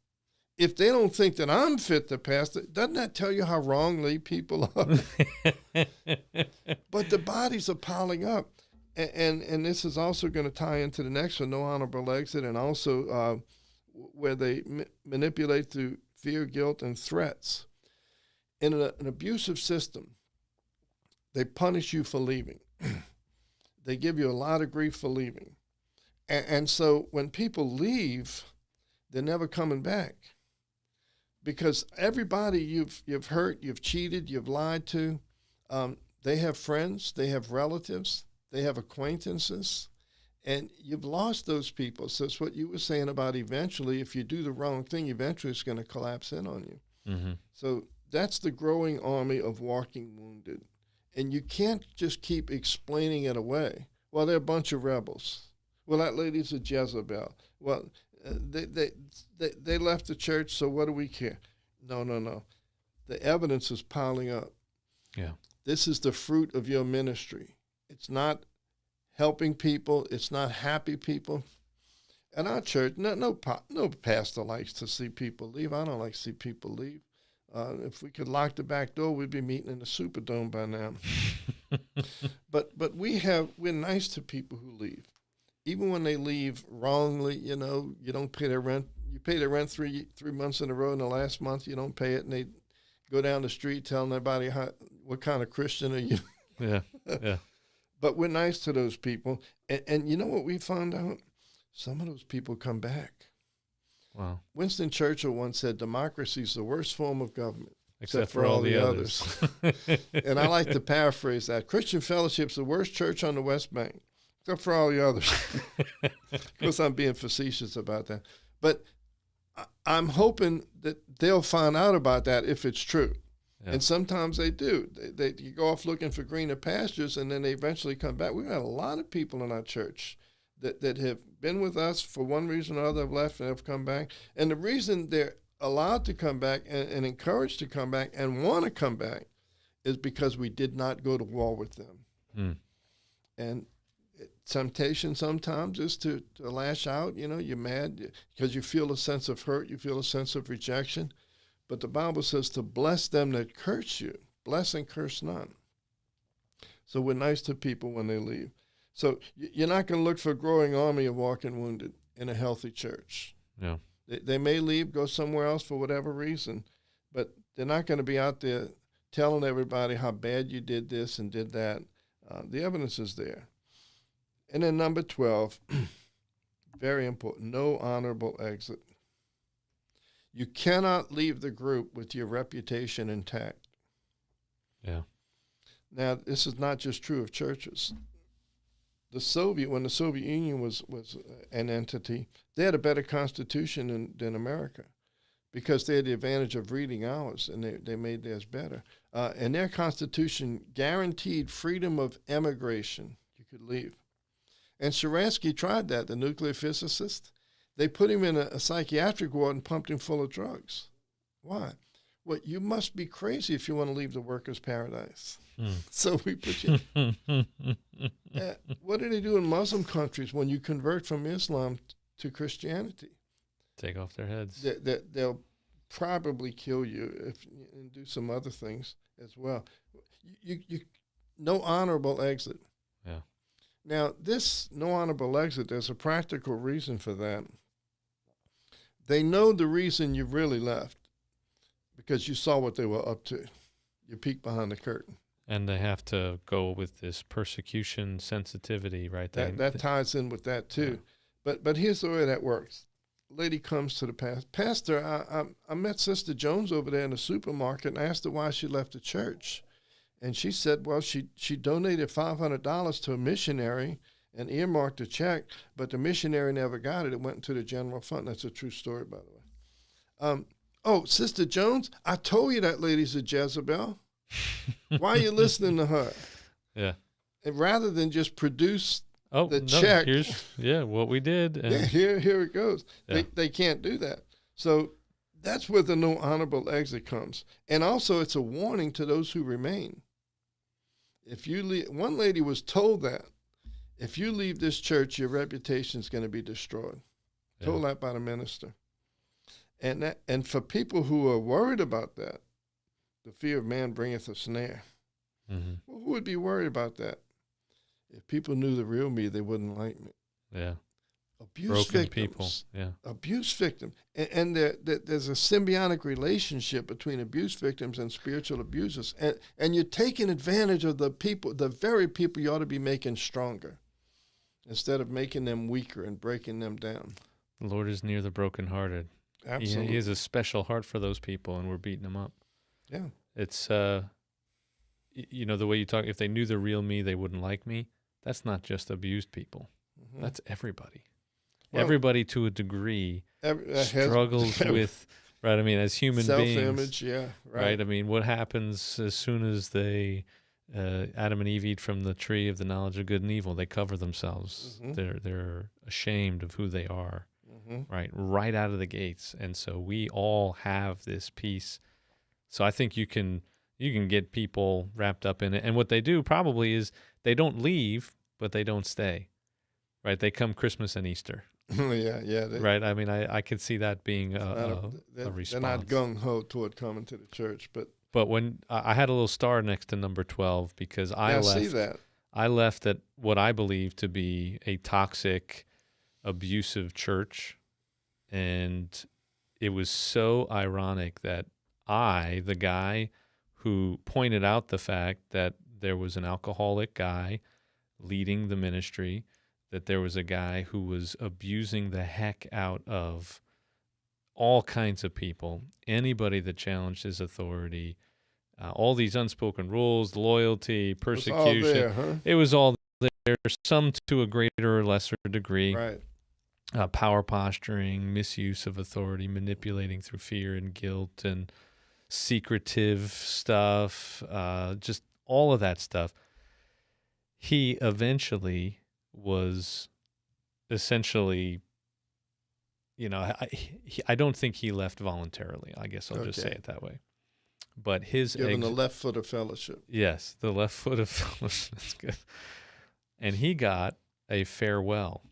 If they don't think that I'm fit to pastor, doesn't that tell you how wrong lay people are? But the bodies are piling up. And this is also going to tie into the next one, no honorable exit, and also where they manipulate through fear, guilt, and threats. in an abusive system, they punish you for leaving. They give you a lot of grief for leaving. And so when people leave, they're never coming back. Because everybody you've hurt, you've cheated, you've lied to, they have friends, they have relatives, they have acquaintances, and you've lost those people. So it's what you were saying about eventually, if you do the wrong thing, eventually it's going to collapse in on you. Mm-hmm. So that's the growing army of walking wounded. And you can't just keep explaining it away. Well, they're a bunch of rebels. Well, that lady's a Jezebel. Well, they left the church, so what do we care? No. The evidence is piling up. Yeah. This is the fruit of your ministry. It's not helping people. It's not happy people. At our church, no pastor likes to see people leave. I don't like to see people leave. If we could lock the back door, we'd be meeting in the Superdome by now. But we're nice to people who leave. Even when they leave wrongly, you don't pay their rent. You pay their rent three months in a row, and the last month you don't pay it, and they go down the street telling everybody what kind of Christian are you. Yeah. But we're nice to those people. And you know what we found out? Some of those people come back. Wow. Winston Churchill once said, democracy is the worst form of government, except for all the others. And I like to paraphrase that. Christian Fellowship's the worst church on the West Bank, except for all the others. Of course, I'm being facetious about that. But I'm hoping that they'll find out about that if it's true. Yeah. And sometimes they do. They go off looking for greener pastures, and then they eventually come back. We've had a lot of people in our church that have been with us for one reason or other, have left and have come back. And the reason they're allowed to come back and encouraged to come back and want to come back is because we did not go to war with them. And temptation sometimes is to lash out. You're mad because you feel a sense of hurt, you feel a sense of rejection. But the Bible says to bless them that curse you. Bless and curse none. So we're nice to people when they leave. So you're not going to look for a growing army of walking wounded in a healthy church. Yeah. They may leave, go somewhere else for whatever reason, but they're not going to be out there telling everybody how bad you did this and did that. The evidence is there. And then number 12, very important, no honorable exit. You cannot leave the group with your reputation intact. Yeah. Now, this is not just true of churches. When the Soviet Union was an entity, they had a better constitution than America because they had the advantage of reading ours, and they made theirs better. And their constitution guaranteed freedom of emigration. You could leave. And Sharansky tried that, the nuclear physicist. They put him in a psychiatric ward and pumped him full of drugs. Why? Well, you must be crazy if you want to leave the workers' paradise. So we put you. What do they do in Muslim countries when you convert from Islam to Christianity? Take off their heads. They'll probably kill you and do some other things as well. You no honorable exit. Yeah. Now, this no honorable exit, there's a practical reason for that. They know the reason you really left because you saw what they were up to. You peeked behind the curtain. And they have to go with this persecution sensitivity, right? That ties in with that too. Yeah. But here's the way that works. Lady comes to the pastor. I met Sister Jones over there in the supermarket and asked her why she left the church. And she said, well, she donated $500 to a missionary and earmarked a check, but the missionary never got it. It went into the general fund. That's a true story, by the way. Oh, Sister Jones, I told you that lady's a Jezebel. Why are you listening to her? Yeah. And rather than just produce the check. Here's what we did. And here it goes. Yeah. They can't do that. So that's where the no honorable exit comes. And also it's a warning to those who remain. If you leave, one lady was told that if you leave this church, your reputation is going to be destroyed. Yeah. Told that by the minister. And for people who are worried about that, the fear of man bringeth a snare. Mm-hmm. Well, who would be worried about that? If people knew the real me, they wouldn't like me. Yeah. abuse Broken victims. people, yeah. Abuse victims. And there's a symbiotic relationship between abuse victims and spiritual abusers. And you're taking advantage of the people, the very people you ought to be making stronger, instead of making them weaker and breaking them down. The Lord is near the brokenhearted. Absolutely. He has a special heart for those people, and we're beating them up. Yeah. It's, you know, the way you talk, if they knew the real me, they wouldn't like me. That's not just abused people. Mm-hmm. That's everybody. Well, everybody to a degree struggles with, right? I mean, as human beings. Self-image, yeah. Right. I mean, what happens as soon as they, Adam and Eve eat from the tree of the knowledge of good and evil? They cover themselves. Mm-hmm. They're ashamed of who they are. Mm-hmm. Right out of the gates. And so we all have this piece. So I think you can get people wrapped up in it. And what they do probably is they don't leave, but they don't stay. Right? They come Christmas and Easter. Yeah. Right? I mean, I could see that being a response. They're not gung-ho toward coming to the church, but when I had a little star next to number 12 because see that. I left at what I believe to be a toxic, abusive church. And it was so ironic that I, the guy who pointed out the fact that there was an alcoholic guy leading the ministry, that there was a guy who was abusing the heck out of all kinds of people, anybody that challenged his authority, all these unspoken rules, loyalty, persecution. It was all there, some to a greater or lesser degree. Right. Power posturing, misuse of authority, manipulating through fear and guilt, and secretive stuff, just all of that stuff. He eventually was essentially, you know, I don't think he left voluntarily. I guess I'll just say it that way. But his given the left foot of fellowship. Yes, the left foot of fellowship. That's good. And he got a farewell.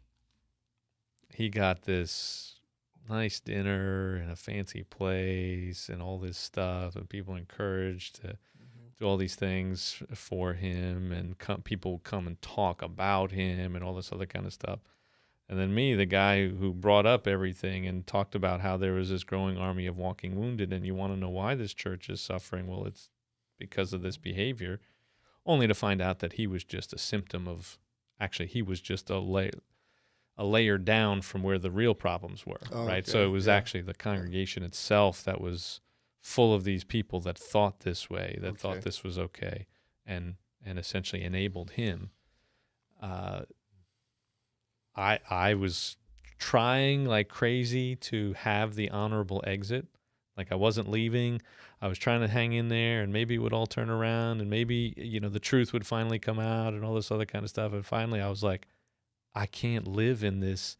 He got this nice dinner and a fancy place and all this stuff, and people encouraged to do all these things for him, and people come and talk about him and all this other kind of stuff. And then me, the guy who brought up everything and talked about how there was this growing army of walking wounded, and you want to know why this church is suffering? Well, it's because of this behavior, only to find out that he was just a symptom of, actually, he was just a layer down from where the real problems were, right? Okay. So it was actually the congregation itself that was full of these people that thought this way, that thought this was okay, and essentially enabled him. I was trying like crazy to have the honorable exit. Like I wasn't leaving. I was trying to hang in there, and maybe it would all turn around, and maybe, you know, the truth would finally come out and all this other kind of stuff. And finally I was like, I can't live in this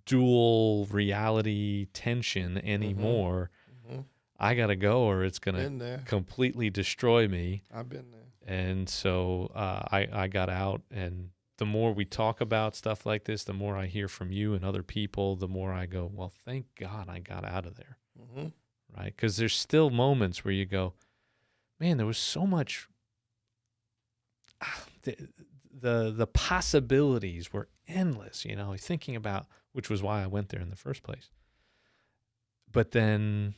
dual reality tension anymore. Mm-hmm. I got to go, or it's going to completely destroy me. I've been there. And so I got out, and the more we talk about stuff like this, the more I hear from you and other people, the more I go, well, thank God I got out of there. Mm-hmm. Right? Because there's still moments where you go, man, there was so much... The possibilities were endless, you know, thinking about, which was why I went there in the first place. But then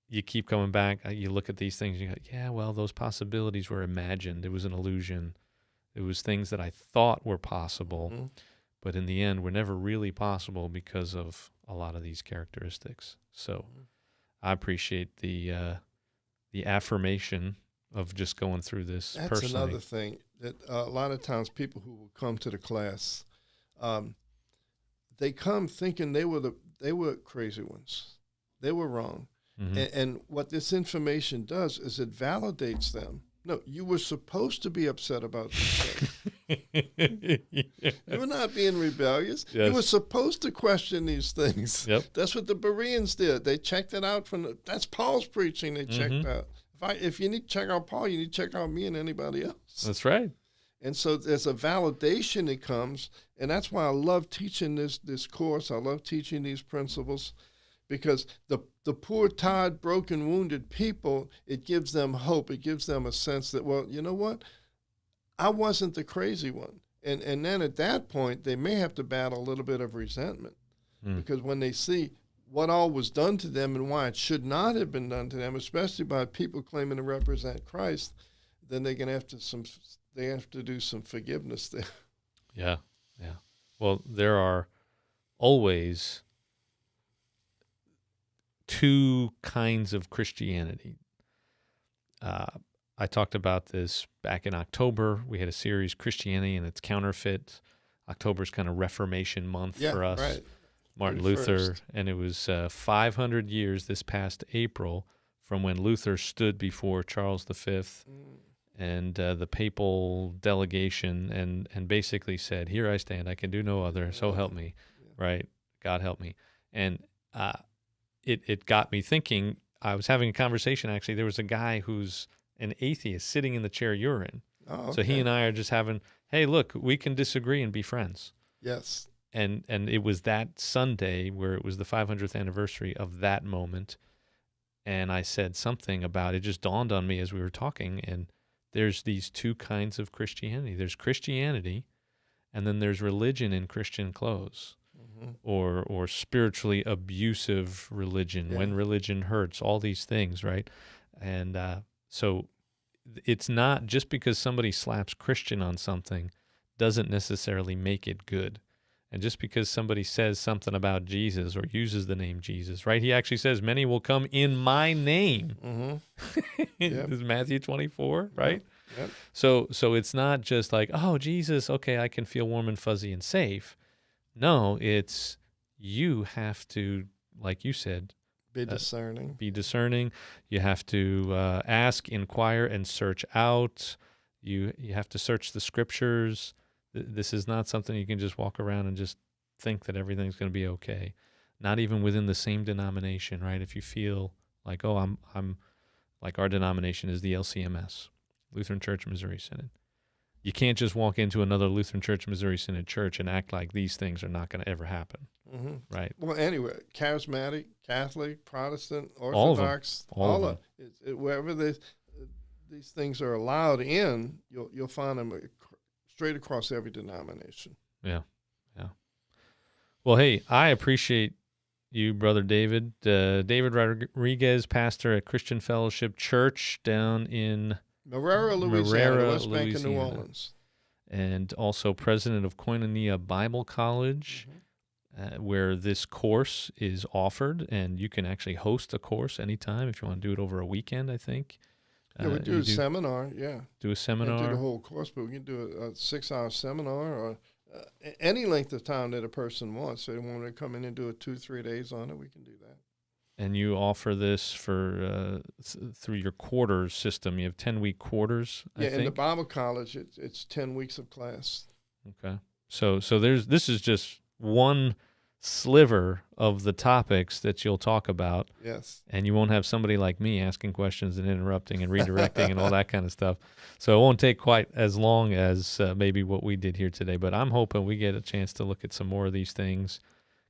you keep coming back, you look at these things, and you go, yeah, well, those possibilities were imagined. It was an illusion. It was things that I thought were possible, but in the end were never really possible because of a lot of these characteristics. So I appreciate the affirmation of just going through this personally. That's another thing. That a lot of times people who will come to the class, they come thinking they were crazy ones. They were wrong. Mm-hmm. And what this information does is it validates them. No, you were supposed to be upset about this thing. You were not being rebellious. Yes. You were supposed to question these things. Yep. That's what the Bereans did. They checked it out that's Paul's preaching they checked out. If you need to check out Paul, you need to check out me and anybody else. That's right. And so there's a validation that comes, and that's why I love teaching this course. I love teaching these principles, because the poor, tired, broken, wounded people, it gives them hope. It gives them a sense that, well, you know what? I wasn't the crazy one. And then at that point, they may have to battle a little bit of resentment because when they see what all was done to them and why it should not have been done to them, especially by people claiming to represent Christ, then they're going to have to do some forgiveness there. Yeah. Well, there are always two kinds of Christianity. I talked about this back in October. We had a series, Christianity and its Counterfeit. October's kind of Reformation month for us. Right. Martin Luther, and it was 500 years this past April from when Luther stood before Charles V and the papal delegation and basically said, "Here I stand, I can do no other, so help me," right? God help me. And it got me thinking. I was having a conversation, actually. There was a guy who's an atheist sitting in the chair you're in. Oh, okay. So he and I are just having, hey, look, we can disagree and be friends. Yes. And it was that Sunday where it was the 500th anniversary of that moment. And I said something about it, just dawned on me as we were talking. And there's these two kinds of Christianity. There's Christianity, and then there's religion in Christian clothes, or spiritually abusive religion, when religion hurts, all these things, right? And so it's not just because somebody slaps Christian on something doesn't necessarily make it good. And just because somebody says something about Jesus or uses the name Jesus, right? He actually says, many will come in my name. This is Matthew 24, right? Yep. So it's not just like, oh, Jesus, okay, I can feel warm and fuzzy and safe. No, it's you have to, like you said, be discerning. Be discerning. You have to ask, inquire, and search out. You have to search the scriptures. This is not something you can just walk around and just think that everything's going to be okay. Not even within the same denomination, right? If you feel like, oh, I'm like our denomination is the LCMS, Lutheran Church Missouri Synod. You can't just walk into another Lutheran Church Missouri Synod church and act like these things are not going to ever happen, right? Well, anyway, charismatic, Catholic, Protestant, Orthodox, all of them. Wherever these things are allowed in, you'll find them straight across every denomination. Yeah. Well, hey, I appreciate you, Brother David. David Rodriguez, pastor at Christian Fellowship Church down in Marrero, Louisiana, West Bank of New Orleans. And also president of Koinonia Bible College, where this course is offered. And you can actually host a course anytime if you want to do it over a weekend, I think. Yeah, we do a seminar, Do a seminar. Can't do the whole course, but we can do a 6-hour seminar or any length of time that a person wants. So they want to come in and do it 2-3 days on it, we can do that. And you offer this for through your quarters system. You have 10-week quarters, I think. In the Bible college, it's 10 weeks of class. Okay. So this is just one sliver of the topics that you'll talk about. Yes. And you won't have somebody like me asking questions and interrupting and redirecting and all that kind of stuff. So it won't take quite as long as maybe what we did here today. But I'm hoping we get a chance to look at some more of these things,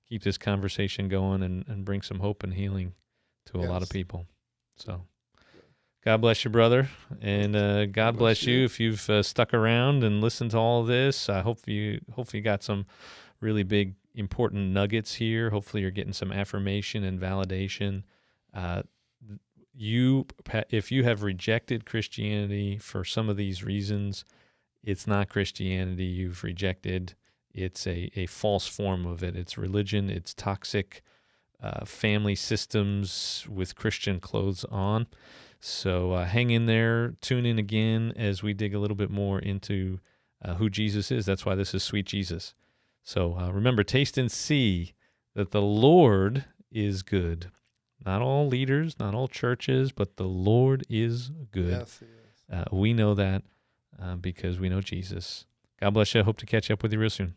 keep this conversation going, and bring some hope and healing to a lot of people. So God bless you, brother. And God bless you if you've stuck around and listened to all of this. I hope you got some really big, important nuggets here. Hopefully you're getting some affirmation and validation. If you have rejected Christianity for some of these reasons, it's not Christianity you've rejected. It's a false form of it. It's religion. It's toxic family systems with Christian clothes on. So hang in there. Tune in again as we dig a little bit more into who Jesus is. That's why this is Sweet Jesus. So remember, taste and see that the Lord is good. Not all leaders, not all churches, but the Lord is good. Yes, he is. We know that because we know Jesus. God bless you. I hope to catch up with you real soon.